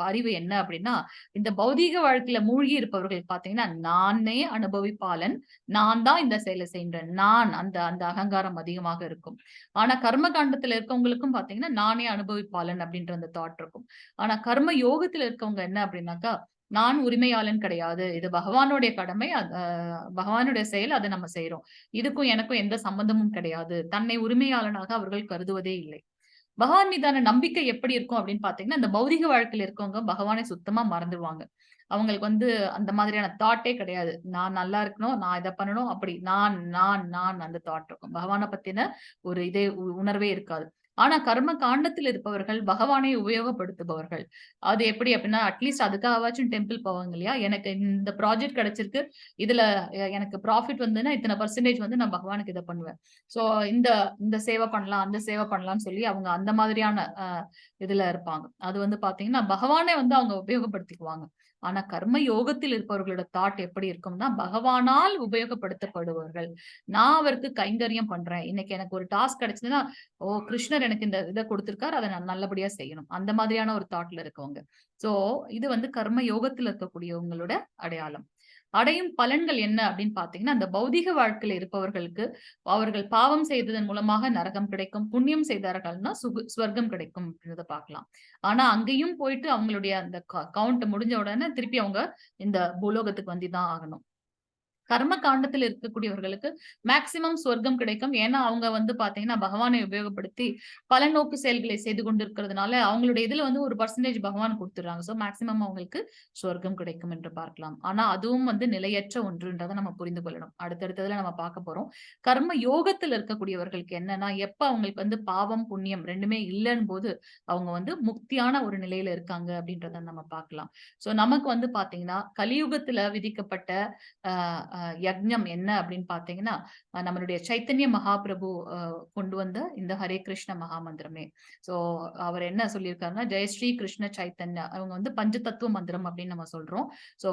Speaker 1: அறிவு என்ன அப்படின்னா, இந்த பௌதீக வாழ்க்கையில மூழ்கி இருப்பவர்கள் பாத்தீங்கன்னா, நானே அனுபவிப்பாளன், நான் தான் இந்த செயலை செய்கிறேன், நான் அந்த அந்த அகங்காரம் அதிகமாக இருக்கும். ஆனா கர்ம காண்டத்துல இருக்கவங்களுக்கும் பாத்தீங்கன்னா, நானே அனுபவிப்பாளன் அப்படின்ற அந்த தாட் இருக்கும். ஆனா கர்ம யோகத்துல இருக்கவங்க என்ன அப்படின்னாக்கா, நான் உரிமையாளன் கிடையாது, இது பகவானுடைய கடமை, பகவானுடைய செயல், அதை நம்ம செய்யறோம், இதுக்கும் எனக்கும் எந்த சம்பந்தமும் கிடையாது. தன்னை உரிமையாளனாக அவர்கள் கருதுவதே இல்லை. பகவான் மீதான நம்பிக்கை எப்படி இருக்கும் அப்படின்னு பாத்தீங்கன்னா, இந்த பௌதிக வாழ்க்கையில இருக்கவங்க பகவானை சுத்தமா மறந்துடுவாங்க. அவங்களுக்கு வந்து அந்த மாதிரியான தாட்டே கிடையாது. நான் நல்லா இருக்கணும், நான் இதை பண்ணணும், அப்படி நான் நான் நான் அந்த தாட் இருக்கும். பகவானை பத்தின ஒரு இதே உணர்வே இருக்காது. ஆனா கர்ம காண்டத்தில் இருப்பவர்கள் பகவானை உபயோகப்படுத்துபவர்கள். அது எப்படி அப்படின்னா, அட்லீஸ்ட் அதுக்காகவாச்சும் டெம்பிள் போவாங்க இல்லையா? எனக்கு இந்த ப்ராஜெக்ட் கிடைச்சிருக்கு, இதுல எனக்கு ப்ராஃபிட் வந்துன்னா இத்தனை பெர்சன்டேஜ் வந்து நான் பகவானுக்கு இதை பண்ணுவேன். சோ இந்த இந்த சேவை பண்ணலாம், அந்த சேவை பண்ணலாம்னு சொல்லி அவங்க அந்த மாதிரியான இதுல இருப்பாங்க. அது வந்து பாத்தீங்கன்னா பகவானே வந்து அவங்க உபயோகப்படுத்திக்குவாங்க. ஆனா கர்ம யோகத்தில் இருப்பவர்களோட தாட் எப்படி இருக்கும்னா, பகவானால் உபயோகப்படுத்தப்படுபவர்கள். நான் அவருக்கு கைங்கரியம் பண்றேன். இன்னைக்கு எனக்கு ஒரு டாஸ்க் கிடைச்சதுன்னா, ஓ கிருஷ்ணர் எனக்கு இந்த இதை கொடுத்திருக்காரு, அதை நான் நல்லபடியா செய்யணும், அந்த மாதிரியான ஒரு தாட்ல இருக்கவங்க. சோ இது வந்து கர்ம யோகத்துல இருக்கக்கூடியவங்களோட அடையாளம். அடையும் பலன்கள் என்ன அப்படின்னு பாத்தீங்கன்னா, அந்த பௌதிக வாழ்க்கையில இருப்பவர்களுக்கு அவர்கள் பாவம் செய்ததன் மூலமாக நரகம் கிடைக்கும், புண்ணியம் செய்தார்கள்னா சுவர்க்கம் கிடைக்கும் அப்படின்றத பார்க்கலாம். ஆனா அங்கேயும் போயிட்டு அவங்களுடைய அந்த கவுண்ட் முடிஞ்ச உடனே திருப்பி அவங்க இந்த பூலோகத்துக்கு வந்துதான் ஆகணும். கர்ம காண்டத்தில் இருக்கக்கூடியவர்களுக்கு மேக்சிமம் சொர்க்கம் கிடைக்கும். ஏன்னா அவங்க வந்து பாத்தீங்கன்னா பகவானை உபயோகப்படுத்தி பல நோக்கு செயல்களை செய்து கொண்டிருக்கிறதுனால அவங்களுடைய இதுல வந்து ஒரு பர்சன்டேஜ் பகவான் கொடுத்துறாங்க. சோ மேக்சிமம் அவங்களுக்கு சொர்க்கம் கிடைக்கும் என்று பார்க்கலாம். ஆனா அதுவும் வந்து நிலையற்ற ஒன்றுன்றதை நம்ம புரிந்து கொள்ளணும். அடுத்தடுத்ததுல நம்ம பார்க்க போறோம். கர்ம யோகத்தில் இருக்கக்கூடியவர்களுக்கு என்னன்னா, எப்ப அவங்களுக்கு வந்து பாவம் புண்ணியம் ரெண்டுமே இல்லைன்னு போது அவங்க வந்து முக்தியான ஒரு நிலையில இருக்காங்க அப்படின்றத நம்ம பார்க்கலாம். சோ நமக்கு வந்து பாத்தீங்கன்னா கலியுகத்துல விதிக்கப்பட்ட யக்ஞம் என்ன அப்படின்னு பாத்தீங்கன்னா, நம்மளுடைய சைத்தன்ய மகாபிரபு கொண்டு வந்த இந்த ஹரே கிருஷ்ண மகாமந்திரமே. சோ அவர் என்ன சொல்லியிருக்காருன்னா, ஜெயஸ்ரீ கிருஷ்ண சைத்தன்யா, அவங்க வந்து பஞ்ச தத்துவ மந்திரம் அப்படின்னு நம்ம சொல்றோம். சோ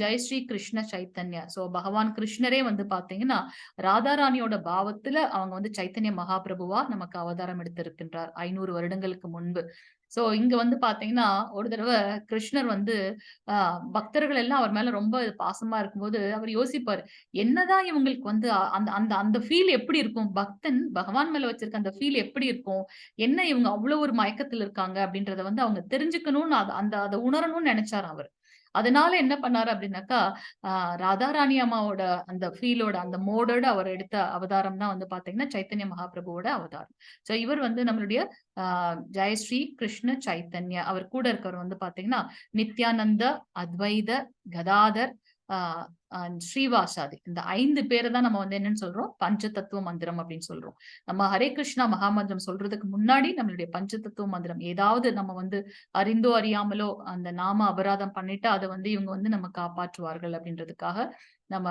Speaker 1: ஜெயஸ்ரீ கிருஷ்ண சைத்தன்யா. சோ பகவான் கிருஷ்ணரே வந்து பாத்தீங்கன்னா ராதாராணியோட பாவத்துல அவங்க வந்து சைத்தன்ய மகாபிரபுவா நமக்கு அவதாரம் எடுத்திருக்கின்றார் 500 வருடங்களுக்கு முன்பு. சோ இங்க வந்து பாத்தீங்கன்னா ஒரு தடவை கிருஷ்ணர் வந்து பக்தர்கள் எல்லாம் அவர் மேல ரொம்ப பாசமா இருக்கும்போது அவர் யோசிப்பாரு, என்னதான் இவங்களுக்கு வந்து அந்த அந்த அந்த ஃபீல் எப்படி இருக்கும், பக்தன் பகவான் மேல வச்சிருக்க அந்த ஃபீல் எப்படி இருக்கும், என்ன இவங்க அவ்வளவு ஒரு மயக்கத்துல இருக்காங்க அப்படின்றத வந்து அவங்க தெரிஞ்சுக்கணும்னு அந்த அதை உணரணும்னு நினைச்சாரு அவர். அதனால என்ன பண்ணாரு அப்படின்னாக்கா, ராதாராணி அம்மாவோட அந்த ஃபீலோட அந்த மோடோட அவர் எடுத்த அவதாரம் தான் வந்து பாத்தீங்கன்னா சைத்தன்ய மகாபிரபுவோட அவதாரம். சோ இவர் வந்து நம்மளுடைய ஜெயஸ்ரீ கிருஷ்ண சைத்தன்யா. அவர் கூட இருக்கவர் வந்து பாத்தீங்கன்னா நித்யானந்த, அத்வைத, கதாதர், ஸ்ரீவாசாதி. இந்த 5 பேரை தான் நம்ம வந்து என்னன்னு சொல்றோம், பஞ்ச தத்துவ மந்திரம் அப்படின்னு சொல்றோம். நம்ம ஹரே கிருஷ்ணா மகாமந்திரம் சொல்றதுக்கு முன்னாடி நம்மளுடைய பஞ்ச தத்துவ மந்திரம் ஏதாவது நம்ம வந்து அறிந்தோ அறியாமலோ அந்த நாம அபராதம் பண்ணிட்டு அதை வந்து இவங்க வந்து நம்ம காப்பாற்றுவார்கள் அப்படின்றதுக்காக நம்ம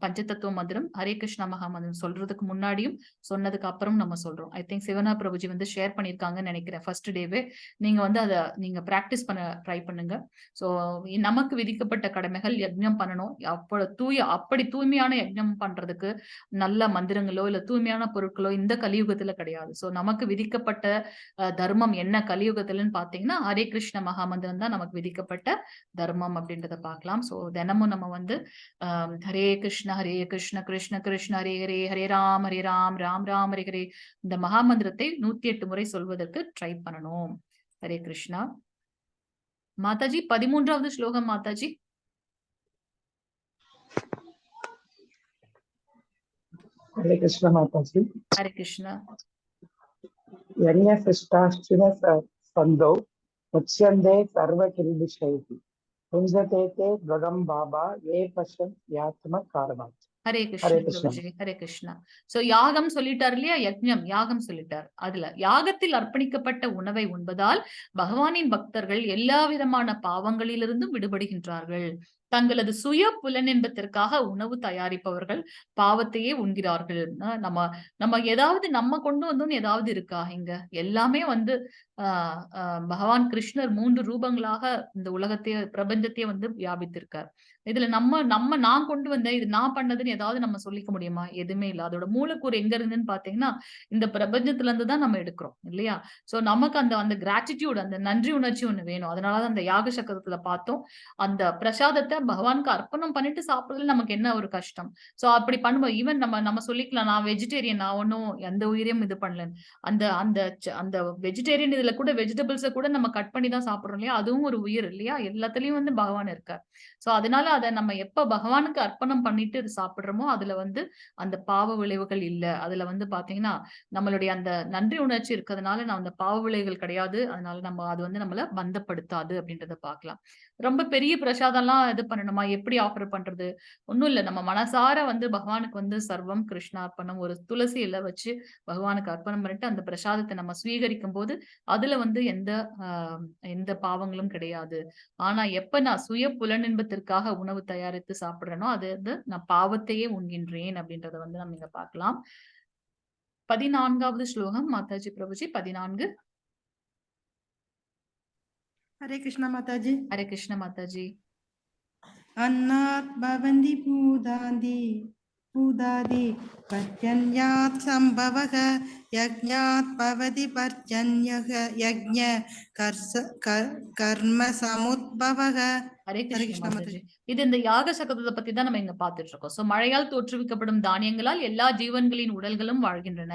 Speaker 1: பஞ்சதத்துவ மந்திரம் ஹரே கிருஷ்ணா மகாமந்திரம் சொல்றதுக்கு முன்னாடியும் சொன்னதுக்கு அப்புறம் நம்ம சொல்றோம். ஐ திங்க் சிவனா பிரபுஜி வந்து ஷேர் பண்ணிருக்காங்கன்னு நினைக்கிறேன் ஃபர்ஸ்ட் டேவே. நீங்க வந்து அதை நீங்க பிராக்டிஸ் பண்ண ட்ரை பண்ணுங்க. சோ நமக்கு விதிக்கப்பட்ட கடமைகள் யஜ்ஞம் பண்ணணும். அப்படி தூய்மையான யஜ்ஞம் பண்றதுக்கு நல்ல மந்திரங்களோ இல்ல தூய்மையான பொருட்களோ இந்த கலியுகத்துல கிடையாது. சோ நமக்கு விதிக்கப்பட்ட தர்மம் என்ன கலியுகத்துலன்னு பாத்தீங்கன்னா ஹரே கிருஷ்ண மகாமந்திரம் தான் நமக்கு விதிக்கப்பட்ட தர்மம் அப்படின்றத பார்க்கலாம். சோ தினமும் நம்ம வந்து ஹரே கிருஷ்ண கிருஷ்ண கிருஷ்ண ஹரே ஹரே, ஹரே ராம் ராம் ராம் ஹரே ஹரே இந்த மகாமந்திரத்தை 108 முறை சொல்வதற்கு ட்ரை பண்ணணும். ஹரே கிருஷ்ணா. மாதாஜி 13வது ஸ்லோகம் மாதாஜி.
Speaker 4: ஹரே கிருஷ்ண மாதாஜி.
Speaker 1: ஹரே கிருஷ்ணா.
Speaker 4: யக்ஞசிஷ்டாஷ்டின சந்தோ முச்யந்தே சர்வ கில்பிஷைஹி புஞ்சதேதே துவகம் பாபா ஏ பஷ்யன் யாத்ம காரணாத்.
Speaker 1: ஹரே கிருஷ்ணா. ஹரே கிருஷ்ணா. சோ யாகம் சொல்லிட்டார் இல்லையா, யாகம் சொல்லிட்டார். அதுல யாகத்தில் அர்ப்பணிக்கப்பட்ட உணவை உண்பதால் பகவானின் பக்தர்கள் எல்லா விதமான பாவங்களிலிருந்தும் விடுபடுகின்றார்கள். தங்களது சுய புலனின்பத்திற்காக உணவு தயாரிப்பவர்கள் பாவத்தையே உண்கிறார்கள். நம்ம ஏதாவது நம்ம கொண்டு வந்தோம்னு ஏதாவது இருக்கா இங்க? எல்லாமே வந்து பகவான் கிருஷ்ணர் 3 ரூபங்களாக இந்த உலகத்தையே பிரபஞ்சத்தையே வந்து வியாபித்திருக்கார். இதுல நான் கொண்டு வந்தேன், இது நான் பண்ணதுன்னு ஏதாவது நம்ம சொல்லிக்க முடியுமா? எதுவுமே இல்ல. அதோட மூலக்கூறு எங்க இருந்துன்னு பாத்தீங்கன்னா இந்த பிரபஞ்சத்துல இருந்து தான் நம்ம எடுக்கிறோம் இல்லையா? சோ நமக்கு அந்த கிராட்டிடியூட், அந்த நன்றி உணர்ச்சி ஒண்ணு வேணும். அதனாலதான் அந்த யாக சக்கரத்துல பார்த்தோம், அந்த பிரசாதத்தை பகவானுக்கு அர்ப்பணம் பண்ணிட்டு சாப்பிடுறதுல நமக்கு என்ன ஒரு கஷ்டம். சோ அப்படி பண்ணும்போது ஈவன் நம்ம சொல்லிக்கலாம், நான் வெஜிடேரியன், நான் ஒன்னும் எந்த உயிரையும் இது பண்ணல. அந்த வெஜிடேரியன் இதுல கூட வெஜிடபிள்ஸை கூட நம்ம கட் பண்ணி தான் சாப்பிடுறோம் இல்லையா? அதுவும் ஒரு உயிர் இல்லையா? எல்லாத்துலயும் வந்து பகவான் இருக்கார். சோ அதனால அதை நம்ம எப்ப பகவானுக்கு அர்ப்பணம் பண்ணிட்டு இது சாப்பிடுறோமோ அதுல வந்து அந்த பாவ விளைவுகள் இல்ல. அதுல வந்து பாத்தீங்கன்னா நம்மளுடைய அந்த நன்றி உணர்ச்சி இருக்கிறதுனால நம்ம அந்த பாவ விளைவுகள் கிடையாது. அதனால நம்ம அது வந்து நம்மள பந்தப்படுத்தாது அப்படின்றத பார்க்கலாம். ரொம்ப பெரிய பிரசாதம் எல்லாம் இது பண்ணணுமா, எப்படி ஆஃபர் பண்றது? ஒண்ணும் இல்ல. நம்ம மனசார வந்து பகவானுக்கு வந்து சர்வம் கிருஷ்ணார்ப்பணம் ஒரு துளசி இலை வச்சு பகவானுக்கு அர்ப்பணம் பண்ணிட்டு அந்த பிரசாதத்தை நம்ம ஸ்வீகரிக்கும் போது அதுல வந்து எந்த பாவங்களும் கிடையாது. ஆனா எப்ப நான் சுய புலனின்பத்திற்காக உணவு தயாரித்து சாப்பிடுறேனோ அது வந்து நான் பாவத்தையே உண்கின்றேன் அப்படின்றத வந்து நம்ம இங்க பார்க்கலாம். 14வது ஸ்லோகம் மாதாஜி பிரபுஜி. 14.
Speaker 7: हरे कृष्णा माताजी.
Speaker 1: हरे कृष्ण माताजी.
Speaker 7: अन्नात् भवन्ति भूतादि पर्जन्यात् सम्भवः यज्ञात् भवति पर्जन्यः यज्ञ कर्म समुद्भवः
Speaker 1: ஹரே
Speaker 7: ஹரே
Speaker 1: கிருஷ்ண
Speaker 7: கிருஷ்ணா
Speaker 1: மாதாஜி.
Speaker 7: மாதாஜி.
Speaker 1: இது இந்த யாக சக்கரத்தை பத்தி தான் நம்ம இங்க பாத்துட்டு இருக்கோம். சோ மழையால் தோற்றுவிக்கப்படும் தானியங்களால் எல்லா ஜீவன்களின் உடல்களும் வாழ்கின்றன.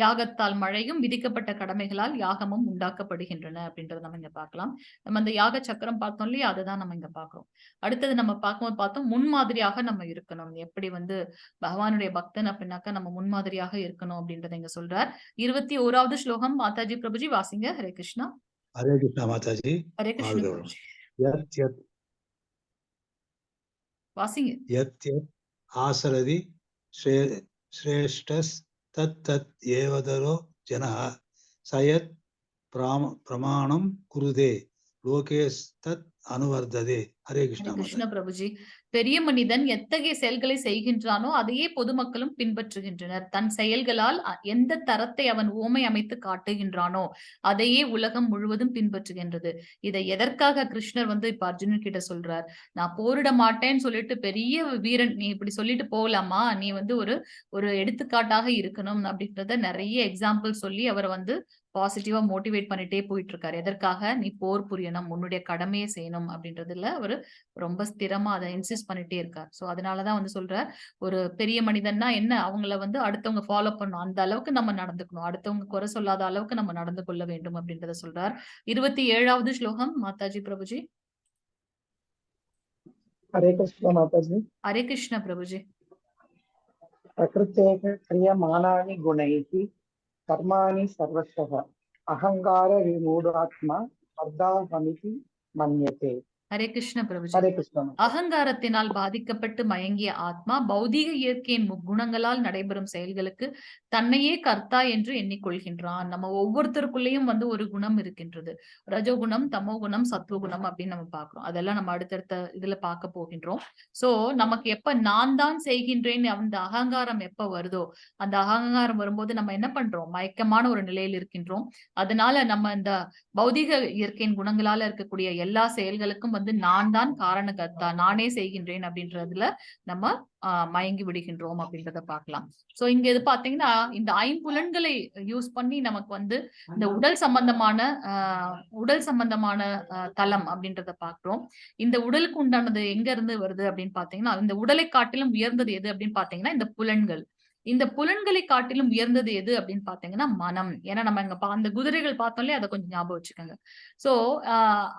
Speaker 1: யாகத்தால் மழையும் விதிக்கப்பட்ட கடமைகளால் யாகமும் உண்டாக்கப்படுகின்றன அப்படின்றத நம்ம இங்க பார்க்கலாம். நம்ம அந்த யாக சக்கரம் பார்த்தோம் இல்லையா, அதுதான் நம்ம இங்க பாக்குறோம். அடுத்தது நம்ம பார்க்கும்போது பார்த்தோம் முன்மாதிரியாக நம்ம இருக்கணும். எப்படி வந்து பகவானுடைய பக்தன் அப்படின்னாக்கா நம்ம முன்மாதிரியாக இருக்கணும் அப்படின்றத இங்க சொல்றார். 21வது ஸ்லோகம் மாதாஜி பிரபுஜி வாசிங்க. ஹரே கிருஷ்ணா.
Speaker 2: ஹரே கிருஷ்ணா மாதாஜி.
Speaker 1: ஹரே கிருஷ்ண
Speaker 2: வாழ்க
Speaker 1: பிரபுஜி
Speaker 2: யத் யத்
Speaker 1: வாசிங்க.
Speaker 2: யத் யத் ஆசரதி ஸ்ரேஷ்டஸ் தத் தத் ஏவதரோ ஜனः சயத் பிரமாணம் குருதே லோகேஸ் தத் அனுவர்ததே. ஹரே
Speaker 1: ஹரே
Speaker 2: கிருஷ்ணா
Speaker 1: கிருஷ்ண
Speaker 2: மாதாஜி.
Speaker 1: பிரபுஜி. பெரிய மனிதன் எத்தகைய செயல்களை செய்கின்றானோ அதையே பொதுமக்களும் பின்பற்றுகின்றனர். தன் செயல்களால் எந்த தரத்தை அவன் ஓமை அமைத்து காட்டுகின்றானோ அதையே உலகம் முழுவதும் பின்பற்றுகின்றது. இதை எதற்காக கிருஷ்ணர் வந்து இப்ப அர்ஜுனன் கிட்ட சொல்றார்? நான் போரிட மாட்டேன்னு சொல்லிட்டு பெரிய வீரன் நீ இப்படி சொல்லிட்டு போகலாமா? நீ வந்து ஒரு எடுத்துக்காட்டாக இருக்கணும் அப்படின்றத நிறைய எக்ஸாம்பிள் சொல்லி அவரை வந்து பாசிட்டிவா மோட்டிவேட் பண்ணிட்டே போயிட்டு இருக்காரு. எதற்காக? நீ போர் புரியணும், உன்னுடைய கடமையை செய்யணும் அப்படின்றதுல அவரு ரொம்ப ஸ்திரமா அதை இன்சிஸ்ட் பண்ணிட்டே இருக்கார். சோ அதனாலதான் வந்து சொல்றார், ஒரு பெரிய மனிதன்னா என்ன, அவங்கள வந்து அடுத்தவங்க ஃபாலோ பண்ணணும், அந்த அளவுக்கு நம்ம நடந்துக்கணும், அடுத்தவங்க குறை சொல்லாத அளவுக்கு நம்ம நடந்து கொள்ள வேண்டும் அப்படின்றத சொல்றார். 27வது ஸ்லோகம் மாதாஜி பிரபுஜி.
Speaker 4: हरे कृष्ण माताजी।
Speaker 1: ஹரே கிருஷ்ண பிரபுஜி.
Speaker 4: प्रकृतेः क्रियमाणानि गुणैः कर्माणि सर्वशः अहंकार विमूढात्मा वर्धाहमिति मन्यते।
Speaker 1: ஹரே கிருஷ்ண பிரபுஜி.
Speaker 4: हरे कृष्ण माताजी।
Speaker 1: அகங்காரத்தினால் பாதிக்கப்பட்டு மயங்கிய ஆத்மா பௌதீக இயற்கையின் முக்குணங்களால் நடைபெறும் செயல்களுக்கு தன்னையே கர்த்தா என்று எண்ணிக்கொள்கின்றான். நம்ம ஒவ்வொருத்தருக்குள்ளேயும் வந்து ஒரு குணம் இருக்கின்றது. ரஜோகுணம், தமோகுணம், சத்துவகுணம் அப்படின்னு நம்ம பார்க்கிறோம். அதெல்லாம் நம்ம அடுத்தடுத்த இதுல பார்க்க போகின்றோம். சோ நமக்கு எப்ப நான் தான் செய்கின்றேன் அந்த அகங்காரம் எப்ப வருதோ, அந்த அகங்காரம் வரும்போது நம்ம என்ன பண்றோம்? மயக்கமான ஒரு நிலையில் இருக்கின்றோம். அதனால நம்ம இந்த பௌதீக இயற்கையின் குணங்களால இருக்கக்கூடிய எல்லா செயல்களுக்கும் வந்து நான் தான் காரணகர்த்தா, நானே செய்கின்றேன் அப்படின்றதுல நம்ம மயங்கி விடுகின்றோம் அப்படின்றத பார்க்கலாம். சோ இங்க இது பாத்தீங்கன்னா இந்த ஐம்புலன்களை யூஸ் பண்ணி நமக்கு வந்து இந்த உடல் சம்பந்தமான தலம் அப்படின்றத பாக்குறோம். இந்த உடலுக்கு உண்டானது எங்க இருந்து வருது அப்படின்னு பாத்தீங்கன்னா, இந்த உடலை காட்டிலும் உயர்ந்தது எது அப்படின்னு பாத்தீங்கன்னா இந்த புலன்கள். இந்த புலன்களை காட்டிலும் உயர்ந்தது எது அப்படின்னு பாத்தீங்கன்னா மனம். ஏன்னா நம்ம இங்க அந்த குதிரைகள் பார்த்தோம்லே அதை கொஞ்சம் ஞாபகம் வச்சுக்கோங்க. சோ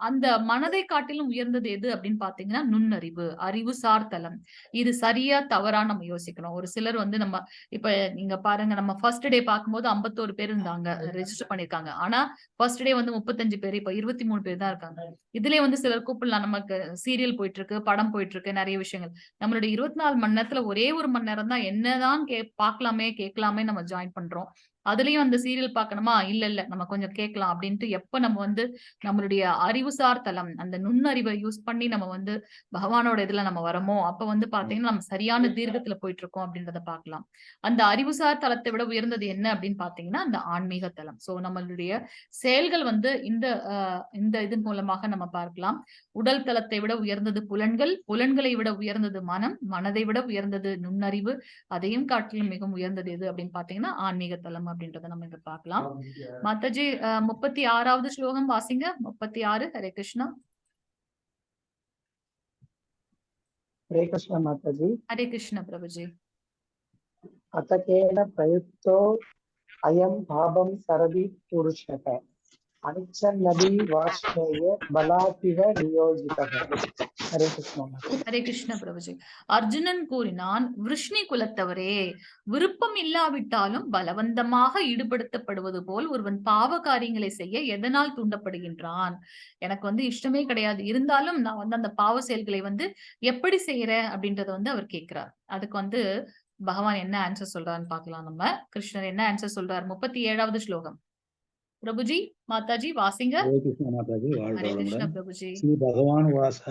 Speaker 1: அந்த மனதை காட்டிலும் உயர்ந்தது எது அப்படின்னு பாத்தீங்கன்னா நுண்ணறிவு, அறிவுசார் தலம். இது சரியா தவறா நம்ம யோசிக்கணும். ஒரு சிலர் வந்து நம்ம இப்ப நீங்க பாருங்க, நம்ம ஃபர்ஸ்ட் டே பார்க்கும்போது 51 பேர் இருந்தாங்க, ரெஜிஸ்டர் பண்ணிருக்காங்க. ஆனா ஃபர்ஸ்ட் டே வந்து 35 பேர், இப்ப 23 பேர் தான் இருக்காங்க. இதுலயே வந்து சிலர் கூப்பிடலாம், நமக்கு சீரியல் போயிட்டு இருக்கு, படம் போயிட்டு இருக்கு, நிறைய விஷயங்கள். நம்மளுடைய 24 மணி நேரத்துல ஒரே ஒரு மணி நேரம் தான் என்னதான் பார்க்கலாமே கேட்கலாமே நம்ம ஜாயின் பண்றோம். அதுலயும் அந்த சீரியல் பார்க்கணுமா? இல்ல நம்ம கொஞ்சம் கேட்கலாம் அப்படின்ட்டு எப்ப நம்ம வந்து நம்மளுடைய அறிவுசார் தலம், அந்த நுண்ணறிவை யூஸ் பண்ணி நம்ம வந்து பகவானோட இதுல நம்ம வரமோ, அப்ப வந்து பாத்தீங்கன்னா நம்ம சரியான தீர்க்கத்துல போயிட்டு இருக்கோம் அப்படின்றத பார்க்கலாம். அந்த அறிவுசார் தலத்தை விட உயர்ந்தது என்ன அப்படின்னு பாத்தீங்கன்னா அந்த ஆன்மீக தலம். சோ நம்மளுடைய செயல்கள் வந்து இந்த இதன் மூலமாக நம்ம பார்க்கலாம். உடல் தலத்தை விட உயர்ந்தது புலன்கள், புலன்களை விட உயர்ந்தது மனம், மனதை விட உயர்ந்தது நுண்ணறிவு, அதையும் காட்டிலும் மிகவும் உயர்ந்தது எது அப்படின்னு பாத்தீங்கன்னா ஆன்மீக தலம் அப்படின்றத நம்ம இங்க பார்க்கலாம். மாதாஜி 36வது ஸ்லோகம் வாசிங்க. 36. ஹரே கிருஷ்ணா.
Speaker 4: हरे कृष्ण माताजी।
Speaker 1: ஹரே கிருஷ்ண பிரபுஜி.
Speaker 4: अतकेन प्रयुक्तो अयं भावं सरदि पुरुषः अनिच्छन्नपि वाष्णेय बलातिव नियोजितः। हरे कृष्ण माताजी।
Speaker 1: ஹரே கிருஷ்ண பிரபுஜி. அர்ஜுனன் கூறினான், விருஷ்ணி குலத்தவரே, விருப்பம் இல்லாவிட்டாலும் பலவந்தமாக ஈடுபடுத்தப்படுவது போல் ஒருவன் பாவ காரியங்களை செய்ய எதனால் தூண்டப்படுகின்றான்? எனக்கு வந்து இஷ்டமே கிடையாது, இருந்தாலும் நான் வந்து அந்த பாவ செயல்களை வந்து எப்படி செய்யறேன் அப்படின்றத வந்து அவர் கேட்கிறார். அதுக்கு வந்து பகவான் என்ன ஆன்சர் சொல்றாருன்னு பார்க்கலாம். நம்ம கிருஷ்ணர் என்ன ஆன்சர் சொல்றார்? 37வது ஸ்லோகம். பிரபுஜி, மாதாஜி வாசிங்க.
Speaker 2: ஹரே கிருஷ்ணா மாதாஜி. வாழ்க
Speaker 1: ஹரே கிருஷ்ண
Speaker 2: வளமுடன்.
Speaker 1: பிரபுஜி.
Speaker 2: ஸ்ரீ பகவான் வாச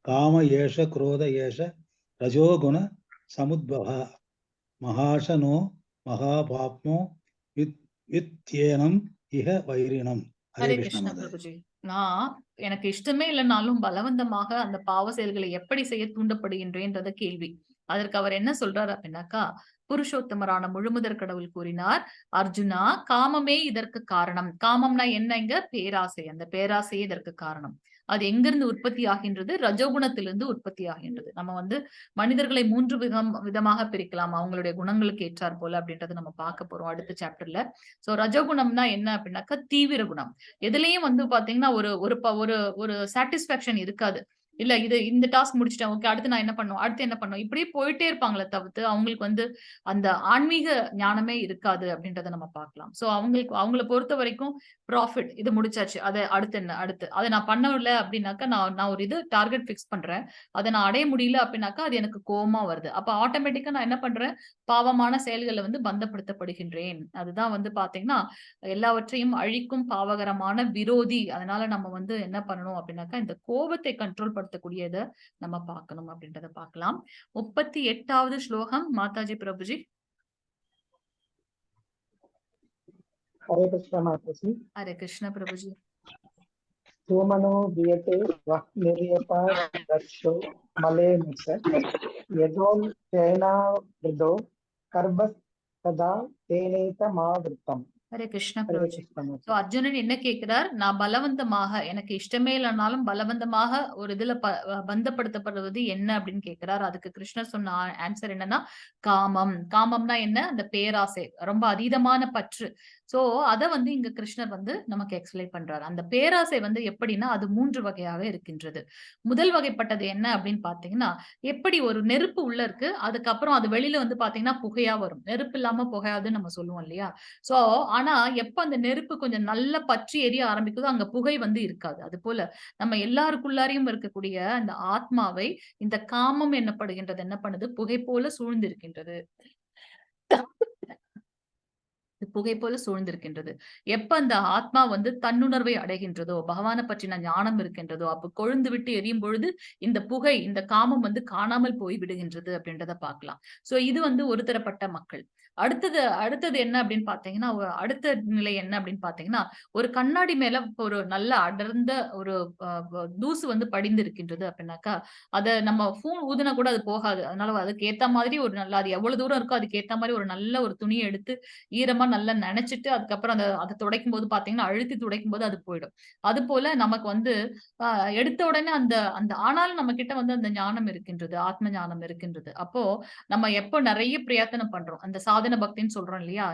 Speaker 2: காம ஏஷ குரோத ஏஷ ரஜோகுண சமுத்பவ மகாசனோ மகாபாப்மோ வித்யேனம் இஹ வைரினம்.
Speaker 1: ஹரே கிருஷ்ண பிரபுஜி. நான் எனக்கு இஷ்டமே இல்லைனாலும் பலவந்தமாக அந்த பாவ செயல்களை எப்படி செய்ய தூண்டப்படுகின்றேன்றத கேள்வி. அதற்கு அவர் என்ன சொல்றாரு அப்படின்னாக்கா, புருஷோத்தமரான முழுமுதற் கடவுள் கூறினார், அர்ஜுனா, காமமே இதற்கு காரணம். காமம்னா என்னங்க? பேராசை. அந்த பேராசையே இதற்கு காரணம். அது எங்கிருந்து உற்பத்தி ஆகின்றது? ரஜோகுணத்திலிருந்து உற்பத்தி ஆகின்றது. நம்ம வந்து மனிதர்களை 3 விதமாக பிரிக்கலாம் அவங்களுடைய குணங்களுக்கு ஏற்றார் போல அப்படின்றத நம்ம பார்க்க போறோம் அடுத்த சாப்டர்ல. சோ ரஜோகுணம்னா என்ன அப்படின்னாக்கா தீவிர குணம். எதுலயும் வந்து பாத்தீங்கன்னா ஒரு ஒரு ஒரு ஒரு சாட்டிஸ்பாக்சன் இருக்காது. இல்ல இது இந்த டாஸ்க் முடிச்சுட்டேன். ஓகே அடுத்து நான் என்ன பண்ணணும்? அடுத்து என்ன பண்ணணும்? இப்படியே போயிட்டே இருப்பாங்களே தவிர்த்து அவங்களுக்கு வந்து அந்த ஆன்மீக ஞானமே இருக்காது அப்படின்றத நம்ம பார்க்கலாம். சோ அவங்கள பொறுத்த வரைக்கும் ப்ராஃபிட் இது முடிச்சாச்சு. அடுத்து என்ன? அடுத்து. அத நான் பண்ணல அப்படின்னாக்கா நான் ஒரு இது டார்கெட் ஃபிக்ஸ் பண்றேன். அத நான் அடைய முடியல அப்படின்னாக்கா அது எனக்கு கோவமா வருது. அப்ப ஆட்டோமேட்டிக்கா நான் என்ன பண்றேன்? பாவமான செயல்கள வந்து பந்தப்படுத்தப்படுகின்றேன். அதுதான் வந்து பாத்தீங்கன்னா, எல்லாவற்றையும் அழிக்கும் பாவகரமான விரோதி. அதனால நம்ம வந்து என்ன பண்ணணும் அப்படின்னாக்கா, இந்த கோபத்தை கண்ட்ரோல் படுத்தக்கூடியத நம்ம பார்க்கணும் அப்படின்றத பார்க்கலாம். 38வது ஸ்லோகம் மாதாஜி பிரபுஜி.
Speaker 4: हरे कृष्ण माताजी।
Speaker 1: हरे कृष्ण प्रभुजी।
Speaker 4: सोमनो दीयते वः निर्यता दक्षो मलेन च यदोल चैनावृदो कर्भस्तदा तेनैतमावृतम्।
Speaker 1: ஹரே கிருஷ்ண
Speaker 4: हरे
Speaker 1: பிரபுஜி.
Speaker 4: कृष्ण
Speaker 1: சோ
Speaker 4: माताजी।
Speaker 1: அர்ஜுனன் என்ன கேட்கிறார்? நான் பலவந்தமாக எனக்கு இஷ்டமே இல்லைனாலும் பலவந்தமாக ஒரு இதுல பந்தப்படுத்தப்படுவது என்ன அப்படின்னு கேட்கிறார். அதுக்கு கிருஷ்ணர் சொன்ன ஆன்சர் என்னன்னா காமம். காமம்னா என்ன? அந்த பேராசை, ரொம்ப அதீதமான பற்று. சோ அத வந்து இங்க கிருஷ்ணர் வந்து நமக்கு எக்ஸ்பிளைன் பண்றாரு. அந்த பேராசை வந்து எப்படின்னா அது 3 வகையாக இருக்கின்றது. முதல் வகைப்பட்டது என்ன அப்படின்னு பாத்தீங்கன்னா, எப்படி ஒரு நெருப்பு உள்ள இருக்கு, அதுக்கப்புறம் அது வெளியில வந்து பாத்தீங்கன்னா புகையா வரும். நெருப்பு இல்லாம புகையாதுன்னு நம்ம சொல்லுவோம் இல்லையா? சோ ஆனா எப்ப அந்த நெருப்பு கொஞ்சம் நல்லா பற்றி எரிய ஆரம்பிக்குதோ அங்க புகை வந்து இருக்காது. அது போல நம்ம எல்லாருக்குள்ளாரையும் இருக்கக்கூடிய அந்த ஆத்மாவை இந்த காமம் என்னப்படுகின்றது என்ன பண்ணுது? புகை போல சூழ்ந்திருக்கின்றது. புகை போல சூழ்ந்திருக்கின்றது. எப்ப அந்த ஆத்மா வந்து தன்னுணர்வை அடைகின்றதோ, பகவானை பற்றின ஞானம் இருக்கின்றதோ, அப்ப கொழுந்து விட்டு எரியும் பொழுது இந்த புகை, இந்த காமம் வந்து காணாமல் போய் விடுகின்றது அப்படின்றத பார்க்கலாம். சோ இது வந்து ஒரு தரப்பட்ட மக்கள். அடுத்தது என்ன அப்படின்னு பார்த்தீங்கன்னா, அடுத்த நிலை என்ன அப்படின்னு பார்த்தீங்கன்னா, ஒரு கண்ணாடி மேல ஒரு நல்ல அடர்ந்த ஒரு தூசு வந்து படிந்து இருக்கின்றது அப்படின்னாக்கா, அத நம்ம ஊதுனா கூட அது போகாது. அதனால அதுக்கு ஏத்த மாதிரி ஒரு நல்ல அது எவ்வளவு தூரம் இருக்கோ அதுக்கு ஏத்த மாதிரி ஒரு நல்ல ஒரு துணிய எடுத்து ஈரமா நல்லா நனைச்சிட்டு அதுக்கப்புறம் அத துடைக்கும்போது பார்த்தீங்கன்னா, அழுத்தி துடைக்கும்போது அது போயிடும். அதுபோல நமக்கு வந்து எடுத்த உடனே அந்த அந்த ஆனாலும் நம்ம கிட்ட வந்து அந்த ஞானம் இருக்கின்றது. ஆத்ம ஞானம் இருக்கின்றது. அப்போ நம்ம எப்போ நெறைய பிரயத்தனம் பண்றோம். அந்த சாதன பக்தின்னு சொல்றோம் இல்லையா?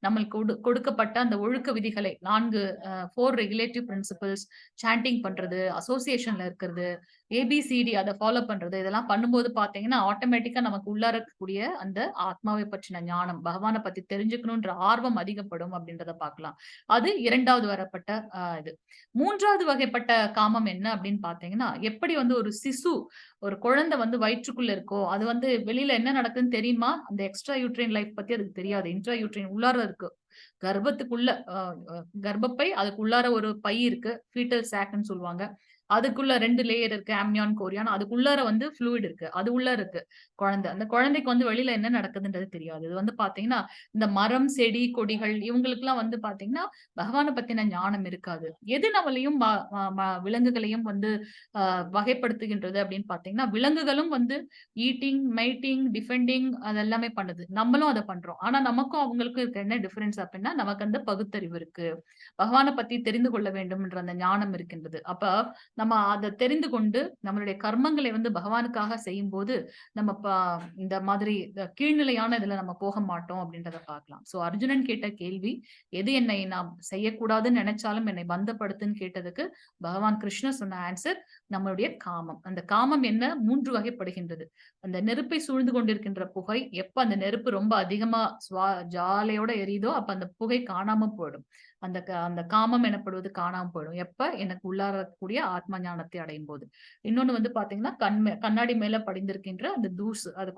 Speaker 1: நம்மளுக்கு கொடுக்கப்பட்ட அந்த ஒழுக்க விதிகளை 4 ரெகுலேட்டிவ் பிரின்சிபிள்ஸ் சாண்டிங் பண்றது, அசோசியேஷன்ல இருக்கிறது, ஏபிசிடி அத ஃபாலோ பண்றது, இதெல்லாம் பண்ணும்போது பார்த்தீங்கன்னா, ஆட்டோமேட்டிக்கா நமக்கு உள்ளார இருக்கக்கூடிய அந்த ஆத்மாவை பற்றின ஞானம், பகவான பத்தி தெரிஞ்சுக்கணுன்ற ஆர்வம் அதிகப்படும் அப்படின்றத பார்க்கலாம். அது 2வது வரப்பட்ட இது. 3வது வகைப்பட்ட காமம் என்ன அப்படின்னு பார்த்தீங்கன்னா, எப்படி வந்து ஒரு சிசு, ஒரு குழந்தை வந்து வயிற்றுக்குள்ள இருக்கோ, அது வந்து வெளியில என்ன நடக்குதுன்னு தெரியுமா? அந்த எக்ஸ்ட்ரா யூட்ரைன் லைஃப் பத்தி அதுக்கு தெரியாது. இன்ட்ரா யூட்ரைன் உள்ளார இருக்கு. கர்ப்பத்துக்குள்ள கர்ப்பப்பை, அதுக்குள்ளார ஒரு பை இருக்கு. ஃபீட்டல் சாக்ன்னு சொல்லுவாங்க. அதுக்குள்ள 2 லேயர் இருக்கு. Amnion, chorion. அதுக்குள்ளார வந்து ஃப்ளூயிட் இருக்கு. அது உள்ள இருக்கு குழந்தை. அந்த குழந்தைக்கு வந்து வெளியில என்ன நடக்குதுன்றது தெரியாது. இது வந்து பார்த்தீங்கன்னா, இந்த மரம், செடி, கொடிகள் இவங்களுக்கெல்லாம் வந்து பார்த்தீங்கன்னா, பகவான பத்தின ஞானம் இருக்காது. எது நம்மளையும் விலங்குகளையும் வந்து வகைப்படுத்துகின்றது அப்படின்னு பார்த்தீங்கன்னா, விலங்குகளும் வந்து ஈட்டிங், மெய்ட்டிங், டிஃபெண்டிங் அது எல்லாமே பண்ணுது. நம்மளும் அத பண்றோம். ஆனா நமக்கும் அவங்களுக்கும் இருக்க என்ன டிஃபரன்ஸ் அப்படின்னா, நமக்கு அந்த பகுத்தறிவு இருக்கு. பகவான பத்தி தெரிந்து கொள்ள வேண்டும்ன்ற அந்த ஞானம் இருக்கின்றது. அப்ப நம்ம அத தெரிந்து கொண்டு நம்மளுடைய கர்மங்களை வந்து பகவானுக்காக செய்யும்போது, நம்ம இந்த மாதிரி கீழ்நிலையான இதுல நம்ம போக மாட்டோம் அப்படின்றத பார்க்கலாம். சோ அர்ஜுனன் கேட்ட கேள்வி, எது என்னை நான் செய்யக்கூடாதுன்னு நினைச்சாலும் என்னை பந்தப்படுத்துன்னு கேட்டதுக்கு பகவான் கிருஷ்ணர் சொன்ன ஆன்சர் நம்மளுடைய காமம். அந்த காமம் என்ன? 3 வகைப்படுகின்றது. அந்த நெருப்பை சூழ்ந்து கொண்டிருக்கின்ற புகை, எப்ப அந்த நெருப்பு ரொம்ப அதிகமா ஜாலையோட எரியுதோ அப்ப அந்த புகை காணாம போயிடும். அந்த காமம் எனப்படுவது காணாம போயிடும். எப்ப? எனக்கு உள்ளார இருக்கக்கூடிய ஆத்ம ஞானத்தை அடையும் போது. இன்னொன்னு வந்து பாத்தீங்கன்னா, கண்ணாடி மேல படிந்திருக்கின்ற அந்த தூசு. அது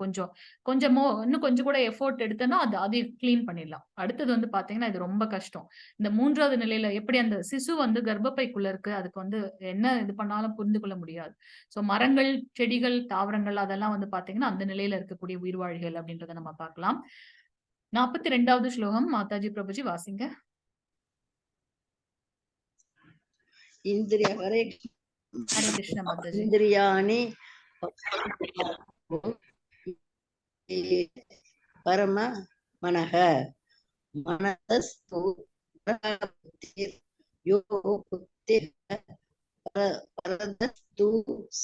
Speaker 1: இன்னும் கொஞ்சம் கூட எஃபோர்ட் எடுத்தோம்னா அதையும் கிளீன் பண்ணிடலாம். அடுத்தது வந்து பாத்தீங்கன்னா, இது ரொம்ப கஷ்டம். இந்த 3வது நிலையில எப்படி அந்த சிசு வந்து கர்ப்பப்பைக்குள்ள இருக்கு. அதுக்கு வந்து என்ன இது பண்ணாலும் புரிந்து கொள்ள முடியாது. சோ மரங்கள், செடிகள், தாவரங்கள் அதெல்லாம் வந்து பாத்தீங்கன்னா, அந்த நிலையில இருக்கக்கூடிய உயிர்வாழிகள் அப்படின்றத நம்ம பார்க்கலாம். 42வது ஸ்லோகம் மாதாஜி பிரபுஜி வாசிங்க.
Speaker 6: हरे
Speaker 1: कृष्ण माताजी।
Speaker 6: इंद्रियाणि परम मनः मनस्तु यो बुद्धिः வரதத்து ச.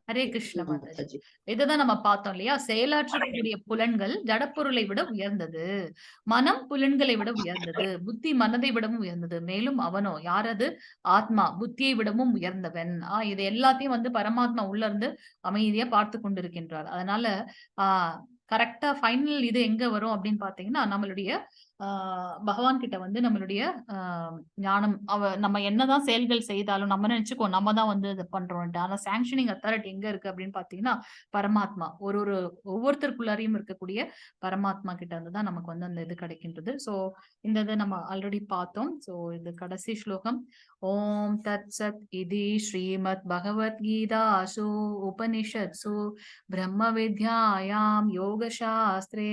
Speaker 1: ஹரே கிருஷ்ண மாதாஜி.
Speaker 6: மாதாஜி.
Speaker 1: இதுதான் நம்ம பார்த்தோம் இல்லையா? செயலாற்றக்கூடிய புலன்கள் ஜடப்பொருளை விட உயர்ந்தது, மனம் புலன்களை விட உயர்ந்தது, புத்தி மனதை விடவும் உயர்ந்தது, மேலும் அவனோ யாரது? ஆத்மா புத்தியை விடவும் உயர்ந்தவன். இது எல்லாத்தையும் வந்து பரமாத்மா உள்ள இருந்து அமைதியா பார்த்து கொண்டிருக்கின்றார். அதனால கரெக்டா ஃபைனல் இது எங்க வரும் அப்படின்னு பாத்தீங்கன்னா, நம்மளுடைய பகவான் கிட்ட வந்து நம்மளுடைய ஞானம் நம்ம என்னதான் செயல்கள் செய்தாலும் நம்ம நினைச்சுக்கோ நம்ம தான் வந்து இதை பண்றோம்ட்டு. ஆனா சாங்ஷனிங் அத்தாரிட்டி எங்க இருக்கு அப்படின்னு பாத்தீங்கன்னா பரமாத்மா ஒவ்வொருத்தருக்குள்ளாரையும் இருக்கக்கூடிய பரமாத்மா கிட்ட இருந்து தான் நமக்கு வந்து அந்த இது கிடைக்கின்றது. சோ இந்த இதை நம்ம ஆல்ரெடி பார்த்தோம். சோ இது கடைசி ஸ்லோகம். ஓம் தத் சத் இதி ஸ்ரீமத் பகவத்கீதாசு உபனிஷத்சு பிரம்ம வித்யாயாம் யோக சாஸ்திரே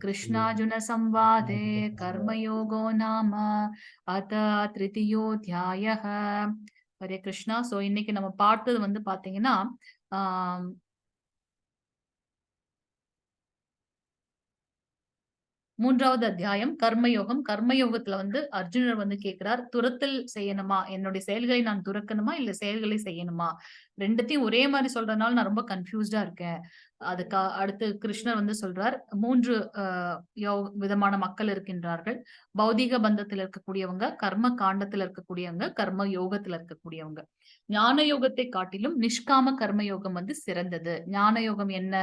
Speaker 1: கிருஷ்ணார்ஜுன சம்வாதே கர்மயோகோ நாம அத த்ரிதியோத்யாயः. ஹரே கிருஷ்ணா. சோ இன்னைக்கு நம்ம பார்த்தது வந்து பாத்தீங்கன்னா மூன்றாவது அத்தியாயம் கர்மயோகம். கர்மயோகத்துல வந்து அர்ஜுனர் வந்து கேட்கிறார், துரத்தல் செய்யணுமா, என்னுடைய செயல்களை நான் துறக்கணுமா இல்ல செயல்களை செய்யணுமா? ரெண்டுத்தையும் ஒரே மாதிரி சொல்றதுனால நான் ரொம்ப கன்ஃபியூஸ்டா இருக்கேன். அதுக்கு அடுத்து கிருஷ்ணர் வந்து சொல்றார், 3 விதமான மக்கள் இருக்கின்றார்கள். பௌதிக பந்தத்தில் இருக்கக்கூடியவங்க, கர்ம காண்டத்துல இருக்கக்கூடியவங்க, கர்ம யோகத்துல இருக்கக்கூடியவங்க. ஞான யோகத்தை காட்டிலும் நிஷ்காம கர்மயோகம் வந்து சிறந்தது. ஞான யோகம் என்ன?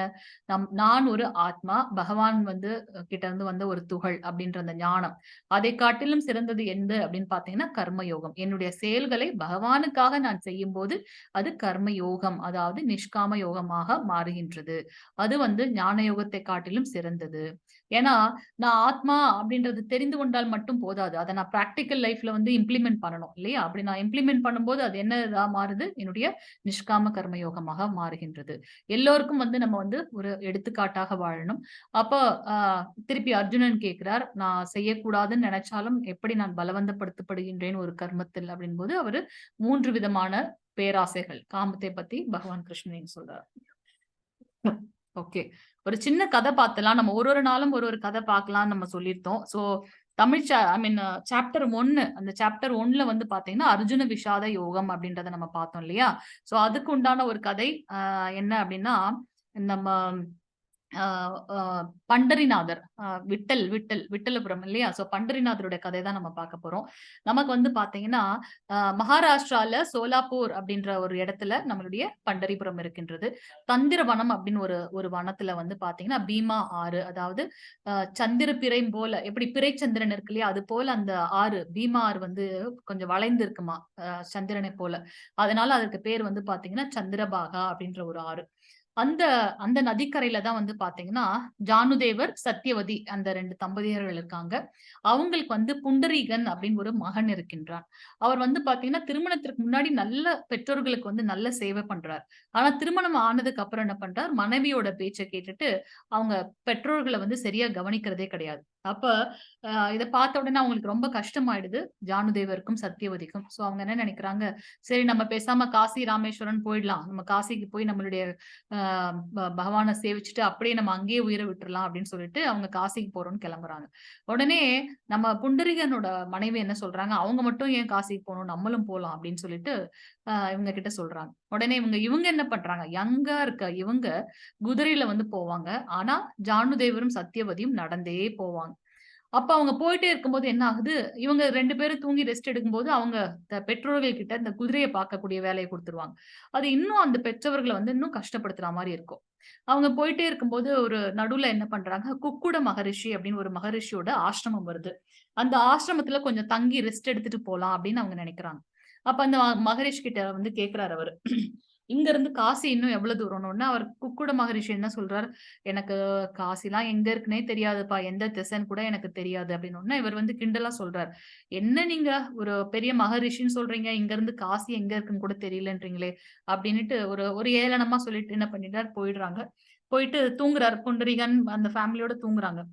Speaker 1: நான் ஒரு ஆத்மா, பகவான் வந்து கிட்ட இருந்து வந்த ஒரு துகள் அப்படின்ற அந்த ஞானம். அதை காட்டிலும் சிறந்தது எந்த அப்படின்னு பாத்தீங்கன்னா கர்மயோகம். என்னுடைய செயல்களை பகவானுக்காக நான் செய்யும் போது அது கர்மயோகம், அதாவது நிஷ்காம யோகமாக மாறுகின்றது. அது வந்து ஞான யோகத்தை காட்டிலும் சிறந்தது. ஏன்னா நான் ஆத்மா அப்படின்றது தெரிந்து கொண்டால் மட்டும் போதாது, அதை நான் பிராக்டிக்கல் லைஃப்ல வந்து இம்ப்ளிமெண்ட் பண்ணணும் இல்லையா? அப்படி நான் இம்ப்ளிமெண்ட் பண்ணும்போது அது என்ன மாறுது? என்னுடைய நிஷ்காம கர்மயோகமாக மாறுகின்றது. எல்லோருக்கும் வந்து நம்ம வந்து ஒரு எடுத்துக்காட்டாக வாழணும். அப்போ திருப்பி அர்ஜுனன் கேட்கிறார், நான் செய்யக்கூடாதுன்னு நினைச்சாலும் எப்படி நான் பலவந்தப்படுத்தப்படுகின்றேன் ஒரு கர்மத்தில் அப்படின் போது அவரு 3 விதமான பேராசைகள், காமத்தை பத்தி பகவான் கிருஷ்ணன் சொல்றார். ஓகே, ஒரு சின்ன கதை பார்த்தலாம். நம்ம ஒரு நாளும் ஒரு கதை பார்க்கலாம் நம்ம சொல்லியிருந்தோம். சோ தமிழ் சாப்டர் 1, அந்த சாப்டர் 1ல வந்து பாத்தீங்கன்னா அர்ஜுன விஷாத யோகம் அப்படின்றத நம்ம பார்த்தோம் இல்லையா? சோ அதுக்கு உண்டான ஒரு கதை என்ன அப்படின்னா, நம்ம பண்டரிநாதர், விட்டலபுரம் இல்லையா? சோ பண்டரிநாதருடைய கதை தான் நம்ம பார்க்க போறோம். நமக்கு வந்து பாத்தீங்கன்னா மகாராஷ்டிரால சோலாப்பூர் அப்படின்ற ஒரு இடத்துல நம்மளுடைய பண்டரிபுரம் இருக்கின்றது. தந்திரவனம் அப்படின்னு ஒரு வனத்துல வந்து பாத்தீங்கன்னா பீமா ஆறு, அதாவது சந்திர பிறை போல, எப்படி பிறை சந்திரன் இருக்கு இல்லையா, அது போல அந்த ஆறு பீமா ஆறு வந்து கொஞ்சம் வளைந்து இருக்குமா சந்திரனை போல. அதனால அதுக்கு பேர் வந்து பாத்தீங்கன்னா சந்திரபாகா அப்படின்ற ஒரு ஆறு. அந்த நதிக்கரையில தான் வந்து பாத்தீங்கன்னா ஜானுதேவர், சத்தியவதி அந்த 2 தம்பதியர்கள் இருக்காங்க. அவங்களுக்கு வந்து புண்டரீகன் அப்படின்னு ஒரு மகன் இருக்கின்றார். அவர் வந்து பாத்தீங்கன்னா திருமணத்திற்கு முன்னாடி நல்ல பெற்றோர்களுக்கு வந்து நல்ல சேவை பண்றார். ஆனா திருமணம் ஆனதுக்கு அப்புறம் என்ன பண்றார்? மனைவியோட பேச்சை கேட்டுட்டு அவங்க பெற்றோர்களை வந்து சரியா கவனிக்கிறதே கிடையாது. அப்ப இதை பார்த்த உடனே அவங்களுக்கு ரொம்ப கஷ்டமாயிடுது, ஜானுதேவருக்கும் சத்தியவதிக்கும். சோ அவங்க என்ன நினைக்கிறாங்க, சரி நம்ம பேசாம காசி ராமேஸ்வரன் போயிடலாம், நம்ம காசிக்கு போய் நம்மளுடைய பகவானை சேவிச்சுட்டு அப்படியே நம்ம அங்கேயே உயிரை விட்டுறலாம் அப்படின்னு சொல்லிட்டு அவங்க காசிக்கு போறோம்னு கிளம்புறாங்க. உடனே நம்ம புண்டரிகனோட மனைவி என்ன சொல்றாங்க, அவங்க மட்டும் ஏன் காசிக்கு போகணும், நம்மளும் போலாம் அப்படின்னு சொல்லிட்டு இவங்க கிட்ட சொல்றாங்க. உடனே இவங்க என்ன பண்றாங்க, யங்கா இருக்க இவங்க குதிரையில வந்து போவாங்க. ஆனா ஜானுதேவரும் சத்தியவதியும் நடந்தே போவாங்க. அப்ப அவங்க போயிட்டே இருக்கும்போது என்ன ஆகுது, இவங்க 2 பேரும் தூங்கி ரெஸ்ட் எடுக்கும்போது அவங்க பெற்றோர்கள் கிட்ட இந்த குதிரையை பார்க்கக்கூடிய வேலையை கொடுத்துருவாங்க. அது இன்னும் அந்த பெற்றவர்களை வந்து இன்னும் கஷ்டப்படுத்துற மாதிரி இருக்கும். அவங்க போயிட்டே இருக்கும்போது ஒரு நடுவுல என்ன பண்றாங்க, குக்குட மகரிஷி அப்படின்னு ஒரு மகரிஷியோட ஆசிரமம் வருது. அந்த ஆசிரமத்துல கொஞ்சம் தங்கி ரெஸ்ட் எடுத்துட்டு போலாம் அப்படின்னு அவங்க நினைக்கிறாங்க. அப்ப அந்த மகரிஷி கிட்ட வந்து கேக்குறாரு அவரு, இங்க இருந்து காசி இன்னும் எவ்வளவு தூரம்னு. அவர் குக்குட மகரிஷி என்ன சொல்றாரு, எனக்கு காசி எல்லாம் எங்க இருக்குன்னே தெரியாதுப்பா, எந்த திசைன்னு கூட எனக்கு தெரியாது அப்படின்னு. இவர் வந்து கிண்டலா சொல்றாரு, என்ன நீங்க ஒரு பெரிய மகரிஷின்னு சொல்றீங்க, இங்க இருந்து காசி எங்க இருக்குன்னு கூட தெரியலன்றீங்களே அப்படின்னுட்டு ஒரு ஏளனமா சொல்லிட்டு என்ன பண்ணிட்டார், போயிடுறாங்க. போயிட்டு தூங்குறாரு. புண்டரிகன் அந்த ஃபேமிலியோட தூங்குறாங்க.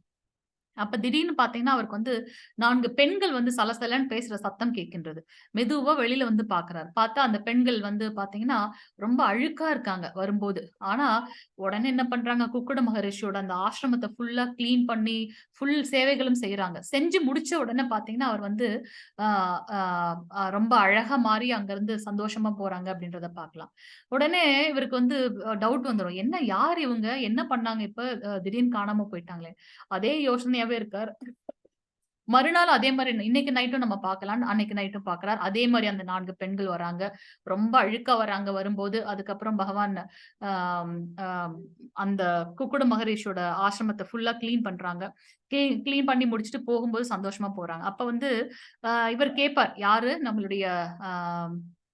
Speaker 1: அப்ப திடீர்னு பாத்தீங்கன்னா அவருக்கு வந்து 4 பெண்கள் வந்து சலசலன்னு பேசுற சத்தம் கேட்கின்றது. மெதுவா வெளியில வந்து பாக்குறாரு. பார்த்தா அந்த பெண்கள் வந்து பாத்தீங்கன்னா ரொம்ப அழுக்கா இருக்காங்க வரும்போது. ஆனா உடனே என்ன பண்றாங்க, குக்குட மகரிஷியோட அந்த ஆசிரமத்த ஃபுல்லா கிளீன் பண்ணி ஃபுல் சேவைகளும் செய்றாங்க. செஞ்சு முடிச்ச உடனே பாத்தீங்கன்னா அவர் வந்து ஆ ஆ ரொம்ப அழகா மாறி அங்கிருந்து சந்தோஷமா போறாங்க அப்படின்றத பார்க்கலாம். உடனே இவருக்கு வந்து டவுட் வந்துரும். என்ன யார் இவங்க? என்ன பண்ணாங்க இப்ப? திடீர்னு காணாம போயிட்டாங்களே! அதே யோசனையாவே இருக்காரு. மறுநாள் அதே மாரி இன்னைக்கு நைட்டும் நம்ம பார்க்கலாம்ன்னு அன்னைக்கு நைட்டும் பார்க்கிறார். அதே மாரி அந்த 4 பெண்கள் வராங்க. ரொம்ப அழுக்கா வராங்க வரும்போது. அதுக்கப்புறம் பகவான் ஆம் ஆம் அந்த குக்குட மகரிஷியோட ஆசிரமத்த ஃபுல்லா கிளீன் பண்றாங்க. கிளீன் பண்ணி முடிச்சுட்டு போகும்போது சந்தோஷமா போறாங்க. அப்ப வந்து இவர் கேட்பார். யாரு? நம்மளுடைய ஆ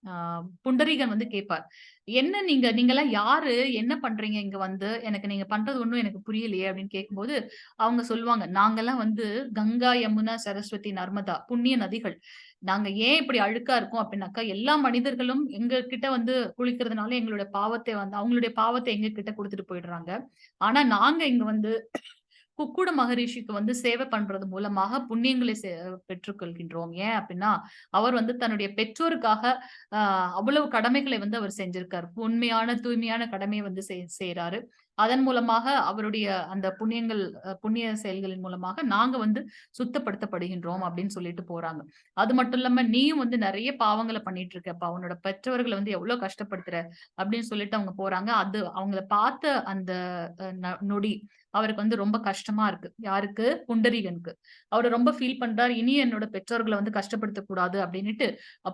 Speaker 1: ஆ புண்டரீகன் வந்து கேட்பார். "என்ன நீங்கலாம் யாரு? என்ன பண்றீங்க இங்க வந்து? எனக்கு நீங்க பண்றது ஒண்ணும் எனக்கு புரியலையே!" அப்படின்னு கேட்கும்போது, அவங்க சொல்லுவாங்க, "நாங்கலாம் வந்து கங்கா, யமுனா, சரஸ்வதி, நர்மதா புண்ணிய நதிகள். நாங்க ஏன் இப்படி அழுக்கா இருக்கோம் அப்படின்னாக்கா, எல்லா மனிதர்களும் எங்க கிட்ட வந்து குளிக்கிறதுனால எங்களுடைய பாவத்தை வந்து அவங்களுடைய பாவத்த எங்க கிட்ட குடுத்துட்டு போயிடுறாங்க. ஆனா நாங்க இங்க வந்து குக்குட மகரிஷிக்கு வந்து சேவை பண்றது மூலமாக புண்ணியங்களை பெற்றுக்கொள்கின்றோம். ஏன் அப்படின்னா, அவர் வந்து தன்னுடைய பெற்றோருக்காக அ அவ்வளவு கடமைகளை வந்து அவர் செஞ்சிருக்காரு. உண்மையான, தூய்மையான கடமைய வந்து செய்றாரு. அதன் மூலமாக அவருடைய அந்த புண்ணியங்கள் புண்ணிய செயல்களின் மூலமாக நாங்க வந்து சுத்தப்படுத்தப்படுகின்றோம் அப்படின்னு சொல்லிட்டு போறாங்க. அது மட்டும் இல்லாம நீயும் வந்து நெறைய பாவங்கள பண்ணிட்டு இருக்கப்பா. உன்னோட பெற்றோர்கள வந்து எவ்வளவு கஷ்டப்படுத்துற அப்படின்னு சொல்லிட்டு அவங்க போறாங்க. அது அவங்கள பார்த்த அந்த நொடி அவருக்கு வந்து ரொம்ப கஷ்டமா இருக்கு. யாருக்கு? புண்டரீகனுக்கு. அவரு ரொம்ப ஃபீல் பண்றாரு. இனி என்னோட பெற்றோர்கள வந்து கஷ்டப்படுத்தக் கூடாது அப்டின்னுட்டு,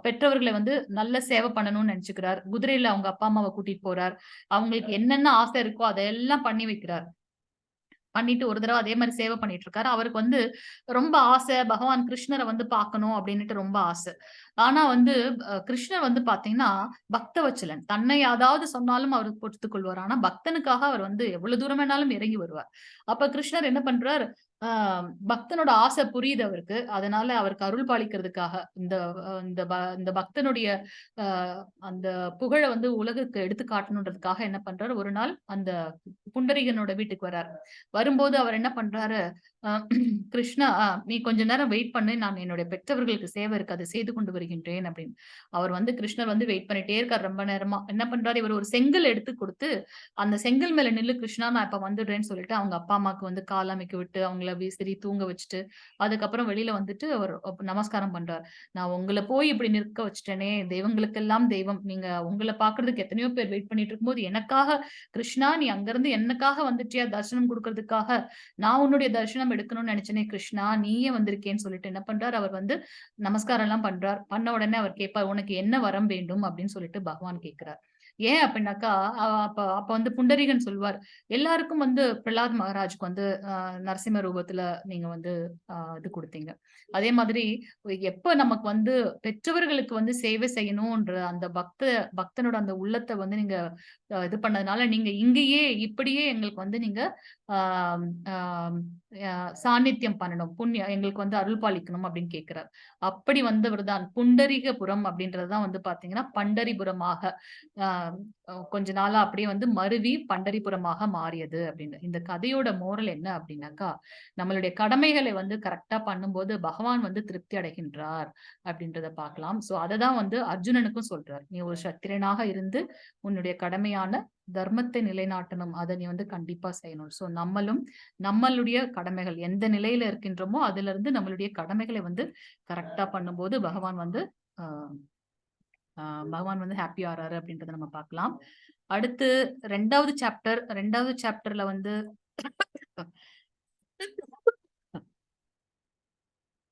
Speaker 1: பெற்றோர்கள வந்து நல்ல சேவை பண்ணணும்னு நெனச்சுக்கிறார். குதிரையில அவங்க அப்பா, அம்மாவ கூட்டிட்டு போறார். அவங்களுக்கு என்னென்ன ஆசை இருக்கோ அதெல்லாம் பண்ணி வைக்கிறார். பண்ணிட்டு ஒரு தடவ அதே மாரி சேவை பண்ணிட்டு இருக்காரு. அவருக்கு வந்து ரொம்ப ஆசை. பகவான் கிருஷ்ணர வந்து பார்க்கணும் அப்டின்னுட்டு ரொம்ப ஆசை. ஆனா வந்து கிருஷ்ணர் வந்து பார்த்தீங்கன்னா, பக்தவத்சலன். தன்னை அதாவது சொன்னாலும் அவர் பொறுத்துக் கொள்வார். ஆனா பக்தனுக்காக அவர் வந்து எவ்வளவு தூரம் வேணாலும் இறங்கி வருவார். அப்ப கிருஷ்ணர் என்ன பண்றார், ஆ பக்தனோட ஆசை புரியுது அவருக்கு. அதனால அவருக்கு அருள் பாலிக்கிறதுக்காக இந்த இந்த பக்தனுடைய அ அந்த புகழ வந்து உலகுக்கு எடுத்து காட்டணுன்றதுக்காக என்ன பண்றாரு, ஒரு நாள் அந்த புண்டரீகனோட வீட்டுக்கு வரார். வரும்போது அவர் என்ன பண்றாரு, அ கிருஷ்ணா நீ கொஞ்ச நேரம் வெயிட் பண்ணு. நான் என்னுடைய பெற்றவர்களுக்கு சேவை இருக்கு. அதை செய்து கொண்டு வருகின்றேன் அப்படின்னு. அவர் வந்து கிருஷ்ணர் வந்து வெயிட் பண்ணிட்டே இருக்காரு ரொம்ப நேரமா. என்ன பண்றாரு, இவர் ஒரு செங்கல் எடுத்து குடுத்து, அந்த செங்கல் மேல நில்லு கிருஷ்ணா நான் இப்ப வந்துடுறேன்னு சொல்லிட்டு, அவங்க அப்பா, அம்மாக்கு வந்து கால் அமைக்க விட்டு, அவங்கள விசிறி தூங்க வச்சுட்டு, அதுக்கப்புறம் வெளியில வந்துட்டு அவர் நமஸ்காரம் பண்றார். நான் உங்கள போய் இப்படி நிற்க வச்சுட்டேனே, தெய்வங்களுக்கெல்லாம் தெய்வம். நீங்க உங்கள பார்க்கறதுக்கு எத்தனையோ பேர் வெயிட் பண்ணிட்டு இருக்கும்போது, எனக்காக கிருஷ்ணா நீ அங்கிருந்து எனக்காக வந்துட்டியா தரிசனம் குடுக்கறதுக்காக? நான் உன்னுடைய தரிசனம் எடுக்கணும்னு நெனச்சேனே கிருஷ்ணா, நீயே வந்திருக்கேன்னு சொல்லிட்டு என்ன பண்றார், அவர் வந்து நமஸ்காரம்லாம் பண்றார். பண்ண உடனே அவர் கேட்பார், "உனக்கு என்ன வரம் வேண்டும்?" அப்படின்னு சொல்லிட்டு பகவான் கேட்கிறார். ஏன் அப்படின்னாக்கா, அப்ப அப்ப வந்து புண்டரீகன் சொல்வார், "எல்லாருக்கும் வந்து பிரஹ்லாத் மகாராஜ்க்கு வந்து நரசிம்ம ரூபத்துல நீங்க வந்து இது குடுத்தீங்க. அதே மாதிரி எப்ப நமக்கு வந்து பெற்றவர்களுக்கு வந்து சேவை செய்யணுன்ற அந்த பக்தனோட அந்த உள்ளத்த வந்து நீங்க இது பண்ணதுனால, நீங்க இங்கேயே இப்படியே எங்களுக்கு வந்து நீங்க ஆம், ஆம், சாநித்தியம் பண்ணணும். எங்களுக்கு வந்து அருள் பாலிக்கணும் அப்படின்னு கேட்கிறார். அப்படி வந்தவர் தான் புண்டரீகபுரம் அப்படின்றது தான் வந்து பார்த்தீங்கன்னா, பண்டரிபுரமாக ஆ கொஞ்ச நாளா அப்படியே வந்து மருவி பண்டரிபுரமாக மாறியது அப்படின்னு. இந்த கதையோட மோரல் என்ன அப்படின்னாக்கா, நம்மளுடைய கடமைகளை வந்து கரெக்ட்டா பண்ணும்போது பகவான் வந்து திருப்தி அடைகின்றார் அப்படின்றத பார்க்கலாம். சோ அததான் வந்து அர்ஜுனனுக்கும் சொல்றார். நீ ஒரு சத்திரியனாக இருந்து உன்னுடைய கடமையான தர்மத்தை நிலைநாட்டணும். அத நீ வந்து கண்டிப்பா செய்யணும். சோ நம்மளுடைய கடமைகள் எந்த நிலையில இருக்கின்றோமோ, அதிலிருந்து நம்மளுடைய கடமைகளை வந்து கரெக்ட்டா பண்ணும்போது பகவான் வந்து அ அ பகவான் வந்து ஹேப்பி ஆறாரு அப்படின்றத நம்ம பார்க்கலாம். அடுத்து 2வது சாப்டர்ல வந்து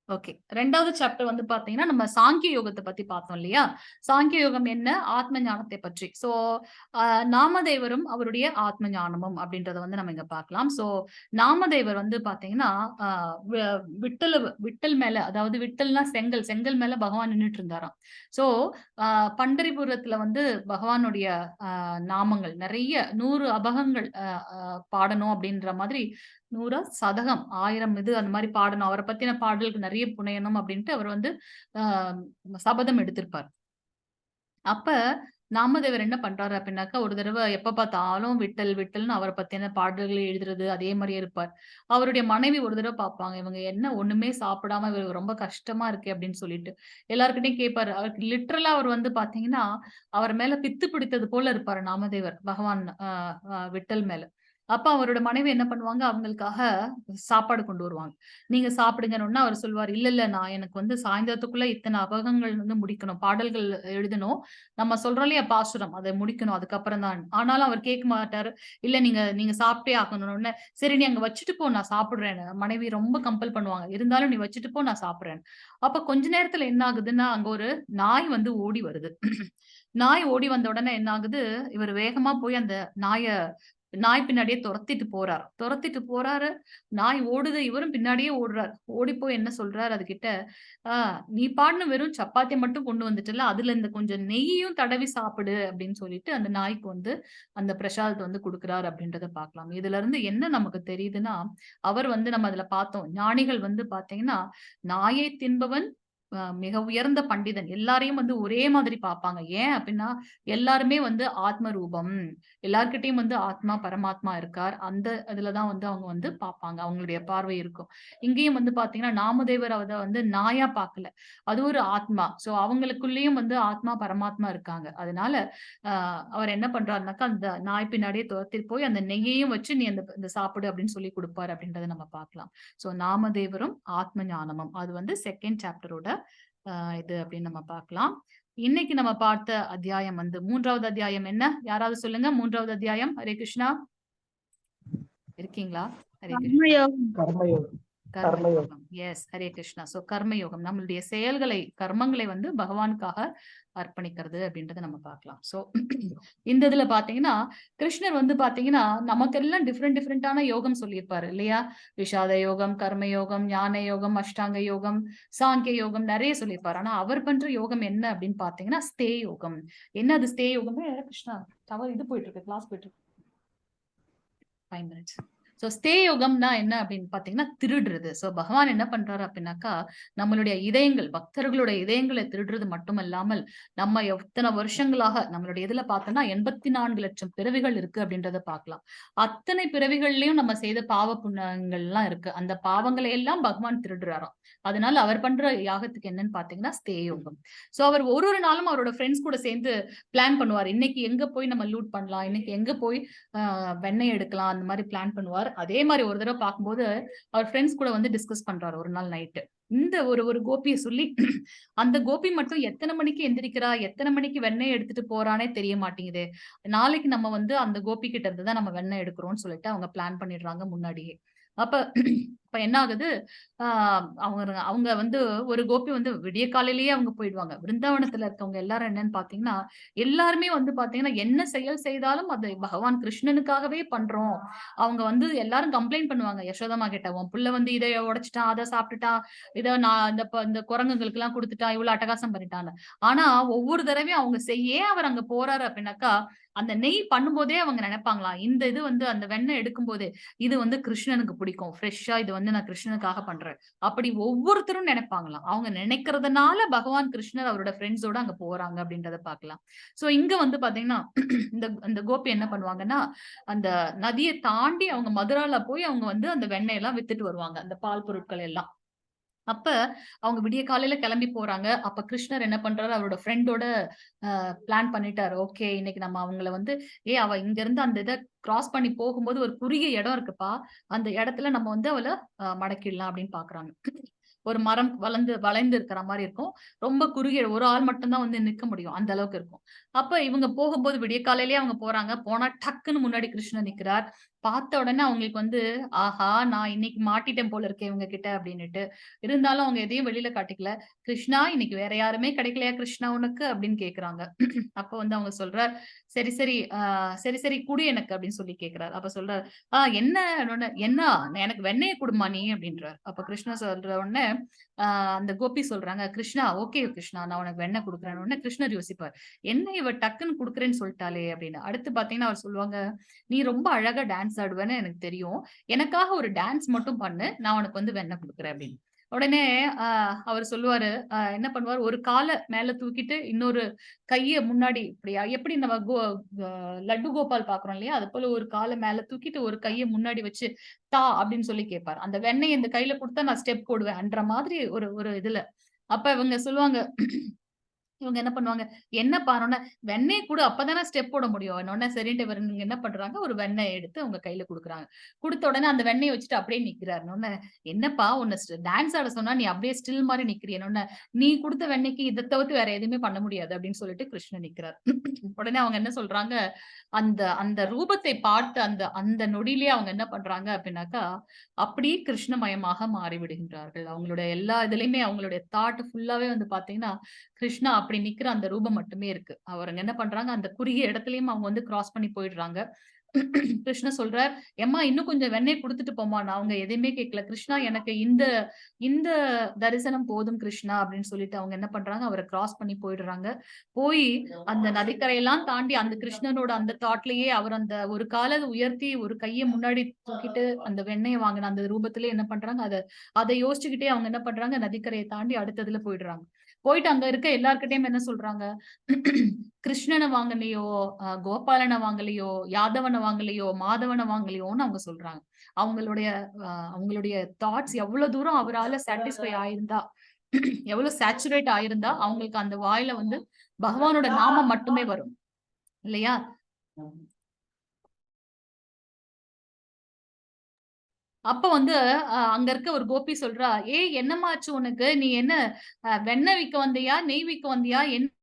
Speaker 1: ஓகே. 2வது சாப்டர் வந்து பார்த்தீங்கன்னா, நம்ம சாங்கிய யோகத்த பத்தி பார்த்தோம் இல்லையா? சாங்கிய யோகம் என்ன? ஆத்ம ஞானத்தை பற்றி. சோ, அ நாமதேவரும் அவருடைய ஆத்ம ஞானமும் அப்படின்றத வந்து நம்ம இங்க பார்க்கலாம். சோ, நாமதேவர் வந்து பார்த்தீங்கன்னா, அ வி விட்டல் மேல அதாவது விட்டல்னா செங்கல். செங்கல் மேல பகவான் நின்னுட்டு இருந்தாராம். சோ, அ பண்டரிபுரத்துல வந்து பகவானுடைய நாமங்கள் நெறைய 100 அபகங்கள் அ அ பாடணும் அப்படின்ற மாதிரி 100 சதகம் 1000 இது அந்த மாரி பாடணும். அவர பத்தின பாடல்கள் நெறைய புனையணும் அப்டின்ட்டு அவர் வந்து அ சபதம் எடுத்திருப்பார். அப்ப நாமதேவர் என்ன பண்றாரு அப்படின்னாக்கா, ஒரு தடவை எப்ப பார்த்தாலும் விட்டல் விட்டல்னு அவரை பத்தின பாடல்களை எழுதுறது அதே மாதிரியே இருப்பார். அவருடைய மனைவி ஒரு தடவை பார்ப்பாங்க. இவங்க என்ன ஒண்ணுமே சாப்பிடாம இவருக்கு ரொம்ப கஷ்டமா இருக்கே அப்படின்னு சொல்லிட்டு. எல்லார்கிட்டயும் கேட்பாரு. அவருக்கு லிட்டரலா அவர் வந்து பார்த்தீங்கன்னா, அவர் மேல பித்து பிடித்தது போல இருப்பாரு நாமதேவர். பகவான் விட்டல் மேல. அப்ப அவரோட மனைவி என்ன பண்ணுவாங்க, அவங்களுக்காக சாப்பாடு கொண்டு வருவாங்க. நீங்க சாப்பிடுங்கன்னோன அவர் சொல்வாரு, "இல்ல, இல்ல நான் எனக்கு வந்து சாயந்தரத்துக்குள்ள இத்தன அபகங்கள் வந்து முடிக்கணும். பாடல்கள் எழுதணும். நம்ம சொல்றோம் இல்லையா பாசுரம், அத முடிக்கணும். அதுக்கப்புறம் தான்." ஆனாலும் அவர் கேட்க மாட்டாரு. "இல்ல நீங்க நீங்க சாப்பிட்டே ஆகணும்னோன." "சரி நீ அங்க வச்சுட்டு போ, நான் சாப்பிடுறேன்னு." மனைவி ரொம்ப கம்பல் பண்ணுவாங்க. "இருந்தாலும் நீ வச்சுட்டு போ, நான் சாப்பிடுறேன்னு." அப்ப கொஞ்ச நேரத்துல என்ன ஆகுதுன்னா, அங்க ஒரு நாய் வந்து ஓடி வருது. நாய் ஓடி வந்த உடனே என்ன ஆகுது, இவரு வேகமா போய் அந்த நாய் பின்னாடியே தொரத்திட்டு போறாரு. தொரத்திட்டு போறாரு. நாய் ஓடுது. இவரும் பின்னாடியே ஓடுறாரு. ஓடிப்போய் என்ன சொல்றாரு அதுகிட்ட, "ஆ நீ பாட்டுன்னு வெறும் சப்பாத்திய மட்டும் கொண்டு வந்துட்டல்ல, அதுல இந்த கொஞ்சம் நெய்யையும் தடவி சாப்பிடு." அப்படின்னு சொல்லிட்டு அந்த நாய்க்கு வந்து அந்த பிரசாதத்த வந்து குடுக்குறாரு அப்படின்றத பார்க்கலாம். இதுல இருந்து என்ன நமக்கு தெரியுதுன்னா, அவர் வந்து நம்ம அதுல பார்த்தோம். ஞானிகள் வந்து பார்த்தீங்கன்னா, நாயை தின்பவன் மிக உயர்ந்த பண்டிதன். எல்லாரையும் வந்து ஒரே மாதிரி பார்ப்பாங்க. ஏன் அப்படின்னா, எல்லாருமே வந்து ஆத்ம ரூபம். எல்லார்கிட்டயும் வந்து ஆத்மா, பரமாத்மா இருக்கார். அந்த இதுல தான் வந்து அவங்க வந்து பார்ப்பாங்க. அவங்களுடைய பார்வை இருக்கும். இங்கேயும் வந்து பார்த்தீங்கன்னா, நாமதேவர் அத வந்து நாயா பார்க்கல. அது ஒரு ஆத்மா. சோ அவங்களுக்குள்ளேயும் வந்து ஆத்மா, பரமாத்மா இருக்காங்க. அதனால அ அவர் என்ன பண்றாருனாக்கா, அந்த நாய் பின்னாடியே துரத்திட்டு போய் அந்த நெய்யையும் வச்சு நீ இந்த சாப்பிடு அப்படின்னு சொல்லி குடுப்பாரு அப்படின்றத நம்ம பார்க்கலாம். சோ நாமதேவரும், ஆத்ம ஞானமும். அது வந்து 2nd சாப்டரோட இது அப்படின்னு நம்ம பார்க்கலாம். இன்னைக்கு நம்ம பார்த்த அத்தியாயம் வந்து 3வது அத்தியாயம் என்ன? யாராவது சொல்லுங்க. 3வது அத்தியாயம். ஹரே கிருஷ்ணா. இருக்கீங்களா? ஹரே கிருஷ்ணா.
Speaker 5: கர்மயோகம்.
Speaker 4: கர்மயோகம்.
Speaker 1: கர்மயோகம். எஸ். ஹரே கிருஷ்ணா. சோ கர்மயோகம். நம்மளுடைய கர்மங்களை வந்து பகவானுக்காக அர்ப்பணிக்கிறது அப்படின்றத நம்ம பார்க்கலாம். சோ இந்த இதுல பாத்தீங்கன்னா, கிருஷ்ணர் வந்து பாத்தீங்கன்னா, நமக்கெல்லாம் டிஃபரெண்டான யோகம் சொல்லியிருப்பாரு இல்லையா? விஷாத யோகம், கர்ம யோகம், ஞான யோகம், அஷ்டாங்க யோகம், சாங்கிய யோகம் நெறைய சொல்லியிருப்பாரு. ஆனா அவர் பண்ற யோகம் என்ன அப்படின்னு பாத்தீங்கன்னா, ஸ்தே யோகம். என்ன அது ஸ்தே யோகம்? கிருஷ்ணா டவர் இது போயிட்டு இருக்கு. கிளாஸ் போயிட்டு இருக்கு. 5 minutes. சோ ஸ்தே யோகம்னா என்ன அப்படின்னு பாத்தீங்கன்னா, திருடுறது. சோ பகவான் என்ன பண்றாரு அப்படின்னாக்கா, நம்மளுடைய இதயங்கள், பக்தர்களுடைய இதயங்களை திருடுறது மட்டுமல்லாமல், நம்ம எத்தனை வருஷங்களாக நம்மளுடைய இதுல பார்த்தோம்னா 84 லட்சம் பிறவிகள் இருக்கு அப்படின்றத பார்க்கலாம். அத்தனை பிறவிகள்லயும் நம்ம செய்த பாவ புண்ணியங்கள்லாம் இருக்கு. அந்த பாவங்களை எல்லாம் பகவான் திருடுறாராம். அதனால அவர் பண்ற யாகத்துக்கு என்னன்னு பாத்தீங்கன்னா, ஸ்தே யோகம். சோ அவர் ஒரு நாளும் அவரோட ஃப்ரெண்ட்ஸ் கூட சேர்ந்து பிளான் பண்ணுவார். இன்னைக்கு எங்க போய் நம்ம லூட் பண்ணலாம், இன்னைக்கு எங்க போய் வெண்ணெய் எடுக்கலாம், அந்த மாதிரி பிளான் பண்ணுவார். அதே மாதிரி ஒரு தடவை பார்க்கும்போது அவர் ஃப்ரெண்ட்ஸ் கூட வந்து டிஸ்கஸ் பண்றாரு ஒரு நாள் நைட்டு. இந்த ஒரு கோபியை சொல்லி அந்த கோபி மட்டும் எத்தனை மணிக்கு எந்திரிக்கிறா, எத்தனை மணிக்கு வெண்ணெய் எடுத்துட்டு போறானே தெரிய மாட்டேங்குது. நாளைக்கு நம்ம வந்து அந்த கோபி கிட்ட இருந்து தான் நம்ம வெண்ணெய் எடுக்கிறோம்னு சொல்லிட்டு அவங்க பிளான் பண்ணிடுறாங்க முன்னாடியே. அப்ப என்ன ஆகுது, அவங்க அவங்க வந்து ஒரு கோபி வந்து விடிய காலையிலேயே அவங்க போயிடுவாங்க. விருந்தாவனத்துல இருக்கவங்க எல்லாரும் என்னன்னு பாத்தீங்கன்னா, எல்லாருமே வந்து பாத்தீங்கன்னா என்ன செயல் செய்தாலும் அதை பகவான் கிருஷ்ணனுக்காகவே பண்றோம். அவங்க வந்து எல்லாரும் கம்ப்ளைண்ட் பண்ணுவாங்க யசோதம்மா கிட்ட, உன் புள்ள வந்து இதை உடைச்சிட்டான், அதை சாப்பிட்டுட்டான், இதை நான் இந்த குரங்குகளுக்கு எல்லாம் கொடுத்துட்டான், இவ்வளவு அட்டகாசம் பண்ணிட்டான்னு. ஆனா ஒவ்வொரு தடவையும் அவங்க ஏன் அவர் அங்க போறாரு அப்படின்னாக்கா, அந்த நெய் பண்ணும்போதே அவங்க நினைப்பாங்களாம், இந்த இது வந்து அந்த வெண்ணெய் எடுக்கும் போதே இது வந்து கிருஷ்ணனுக்கு பிடிக்கும், ஃப்ரெஷ்ஷா இது வந்து நான் கிருஷ்ணனுக்காக பண்றேன் அப்படி ஒவ்வொருத்தரும் நினைப்பாங்களாம். அவங்க நினைக்கிறதுனால பகவான் கிருஷ்ணர் அவரோட ஃப்ரெண்ட்ஸோட அங்க போறாங்க அப்படின்றத பார்க்கலாம். சோ இங்க வந்து பாத்தீங்கன்னா இந்த கோபி என்ன பண்ணுவாங்கன்னா, அந்த நதியை தாண்டி அவங்க மதுரால போய் அவங்க வந்து அந்த வெண்ணெய் எல்லாம் வித்துட்டு வருவாங்க, அந்த பால் பொருட்கள் எல்லாம். அப்ப அவங்க விடிய காலையில கிளம்பி போறாங்க. அப்ப கிருஷ்ணர் என்ன பண்றாரு, அவரோட ஃப்ரெண்டோட பிளான் பண்ணிட்டாரு. ஓகே இன்னைக்கு நம்ம அவங்கள வந்து, அவ இங்க இருந்து அந்த இத கிராஸ் பண்ணி போகும்போது ஒரு குறுகிய இடம் இருக்குப்பா, அந்த இடத்துல நம்ம வந்து அவள மடக்கிடலாம் அப்படின்னு பாக்குறாங்க. ஒரு மரம் வளைந்து இருக்கிற மாதிரி இருக்கும். ரொம்ப குறுகிய ஒரு ஆள் மட்டும் தான் வந்து நிக்க முடியும். அந்த அளவுக்கு இருக்கும். அப்ப இவங்க போகும்போது விடிய காலையிலேயே அவங்க போறாங்க. போனா டக்குன்னு முன்னாடி கிருஷ்ணர் நிக்கிறார். பார்த்த உடனே அவங்களுக்கு வந்து, ஆஹா நான் இன்னைக்கு மாட்டிட்டேன் போல இருக்கேன் இவங்க கிட்ட அப்படின்னுட்டு. இருந்தாலும் அவங்க எதையும் வெளியில காட்டிக்கல. கிருஷ்ணா இன்னைக்கு வேற யாருமே கிடைக்கலையா கிருஷ்ணா உனக்கு அப்படின்னு கேக்குறாங்க. அப்ப வந்து அவங்க சொல்றார், சரி சரி சரி சரி குடு எனக்கு அப்படின்னு சொல்லி கேக்குறாரு. அப்ப சொல்றாரு, என்ன என்ன எனக்கு வெண்ணெய குடுமா நீ அப்படின்றார். அப்ப கிருஷ்ணர் சொல்ற உடனே அந்த கோபி சொல்றாங்க, கிருஷ்ணா ஓகே கிருஷ்ணா நான் உனக்கு வெண்ணெய் குடுக்குறேன். உடனே கிருஷ்ணர் யோசிப்பார், என்ன இவ டக்குன்னு குடுக்குறேன்னு சொல்லிட்டாலே அப்படின்னு. அடுத்து பாத்தீங்கன்னா அவர் சொல்லுவாங்க, நீ ரொம்ப அழகா டான்ஸ் ஆடுவேன்னு எனக்கு தெரியும், எனக்காக ஒரு டான்ஸ் மட்டும் பண்ணு, நான் உனக்கு வந்து வெண்ணெய் குடுக்குறேன் அப்படின்னு. உடனே அவர் சொல்லுவாரு, என்ன பண்ணுவாரு, ஒரு கால மேல தூக்கிட்டு இன்னொரு கைய முன்னாடி இப்படியா எப்படி நம்ம லட்டு கோபால் பார்க்குறோம் இல்லையா? அது போல ஒரு கால மேல தூக்கிட்டு ஒரு கைய முன்னாடி வச்சு, "தா" அப்படின்னு சொல்லி கேட்பாரு. அந்த வெண்ணெய இந்த கையில குடுத்தா நான் ஸ்டெப் போடுவேன்ற மாதிரி ஒரு ஒரு இதுல. அப்ப இவங்க சொல்லுவாங்க இவங்க என்ன பண்ணுவாங்க, "என்னப்பான்னோனே, வெண்ணெய குடு அப்பதானே ஸ்டெப் போட முடியும்." இன்னொன்னே சரின்ட்டு இவரு இவங்க என்ன பண்றாங்க, ஒரு வெண்ணெய எடுத்து அவங்க கையில குடுக்குறாங்க. குடுத்த உடனே அந்த வெண்ணெய வச்சுட்டு அப்படியே நிக்கிறாரு. இன்னொன்னே, "என்னப்பா உன்ன டான்ஸ் ஆட சொன்னா நீ அப்படியே ஸ்டில் மாரி நிக்கிறியேன்னோனே, "நீ குடுத்த வெண்ணெய்க்கு இத தவிர்த்து வேற எதுவுமே பண்ண முடியாது." அப்படின்னு சொல்லிட்டு கிருஷ்ணர் நிக்கிறார். உடனே அவங்க என்ன சொல்றாங்க, அந்த அந்த ரூபத்தை பார்த்து அந்த அந்த நொடியிலேயே அவங்க என்ன பண்றாங்க அப்படின்னாக்கா, அப்படியே கிருஷ்ணமயமாக மாறிவிடுகின்றார்கள். அவங்களுடைய எல்லா இதுலயுமே அவங்களுடைய தாட் ஃபுல்லாவே வந்து பார்த்தீங்கன்னா, கிருஷ்ணா அப்படி நிக்கிற அந்த ரூபம் மட்டுமே இருக்கு. அவருங்க என்ன பண்றாங்க, அந்த குறுகிய இடத்திலயும் அவங்க வந்து கிராஸ் பண்ணி போயிடுறாங்க. கிருஷ்ணர் சொல்றார், "எம்மா இன்னும் கொஞ்சம் வெண்ணெய் குடுத்துட்டு போம்மான்னு." அவங்க எதையுமே கேட்கல. "கிருஷ்ணா எனக்கு இந்த இந்த தரிசனம் போதும் கிருஷ்ணா" அப்படின்னு சொல்லிட்டு அவங்க என்ன பண்றாங்க, அவர கிராஸ் பண்ணி போயிடுறாங்க. போயி அந்த நதிக்கரையெல்லாம் தாண்டி அந்த கிருஷ்ணனோட அந்த தாட்லயே அவர் அந்த ஒரு கால உயர்த்தி, ஒரு கைய முன்னாடி தூக்கிட்டு அந்த வெண்ணெய வாங்குன அந்த ரூபத்திலே என்ன பண்றாங்க, அத யோசிச்சுக்கிட்டே அவங்க என்ன பண்றாங்க, நதிக்கரைய தாண்டி அடுத்ததுல போயிடுறாங்க. போயிட்டு அங்க இருக்க எல்லார்கிட்டயும் என்ன சொல்றாங்க, கிருஷ்ணன வாங்கலையோ, கோபாலன வாங்கலையோ, யாதவன வாங்கலையோ, மாதவன வாங்கலையோன்னு அவங்க சொல்றாங்க. அவங்களுடைய அவங்களுடைய தாட்ஸ் எவ்வளவு தூரம் அவரால சாட்டிஸ்ஃபை ஆயிருந்தா, எவ்வளவு சேச்சுரேட் ஆயிருந்தா, அவங்களுக்கு அந்த வாயில வந்து பகவானோட நாமம் மட்டுமே வரும். இல்லையா? அப்ப வந்து அங்க இருக்க ஒரு கோபி சொல்றா, "ஏய் என்னம்மா ஆச்சு உனக்கு? நீ என்ன வெண்ணெய் விக்க வந்தியா? நெய் விக்க வந்தியா? என்ன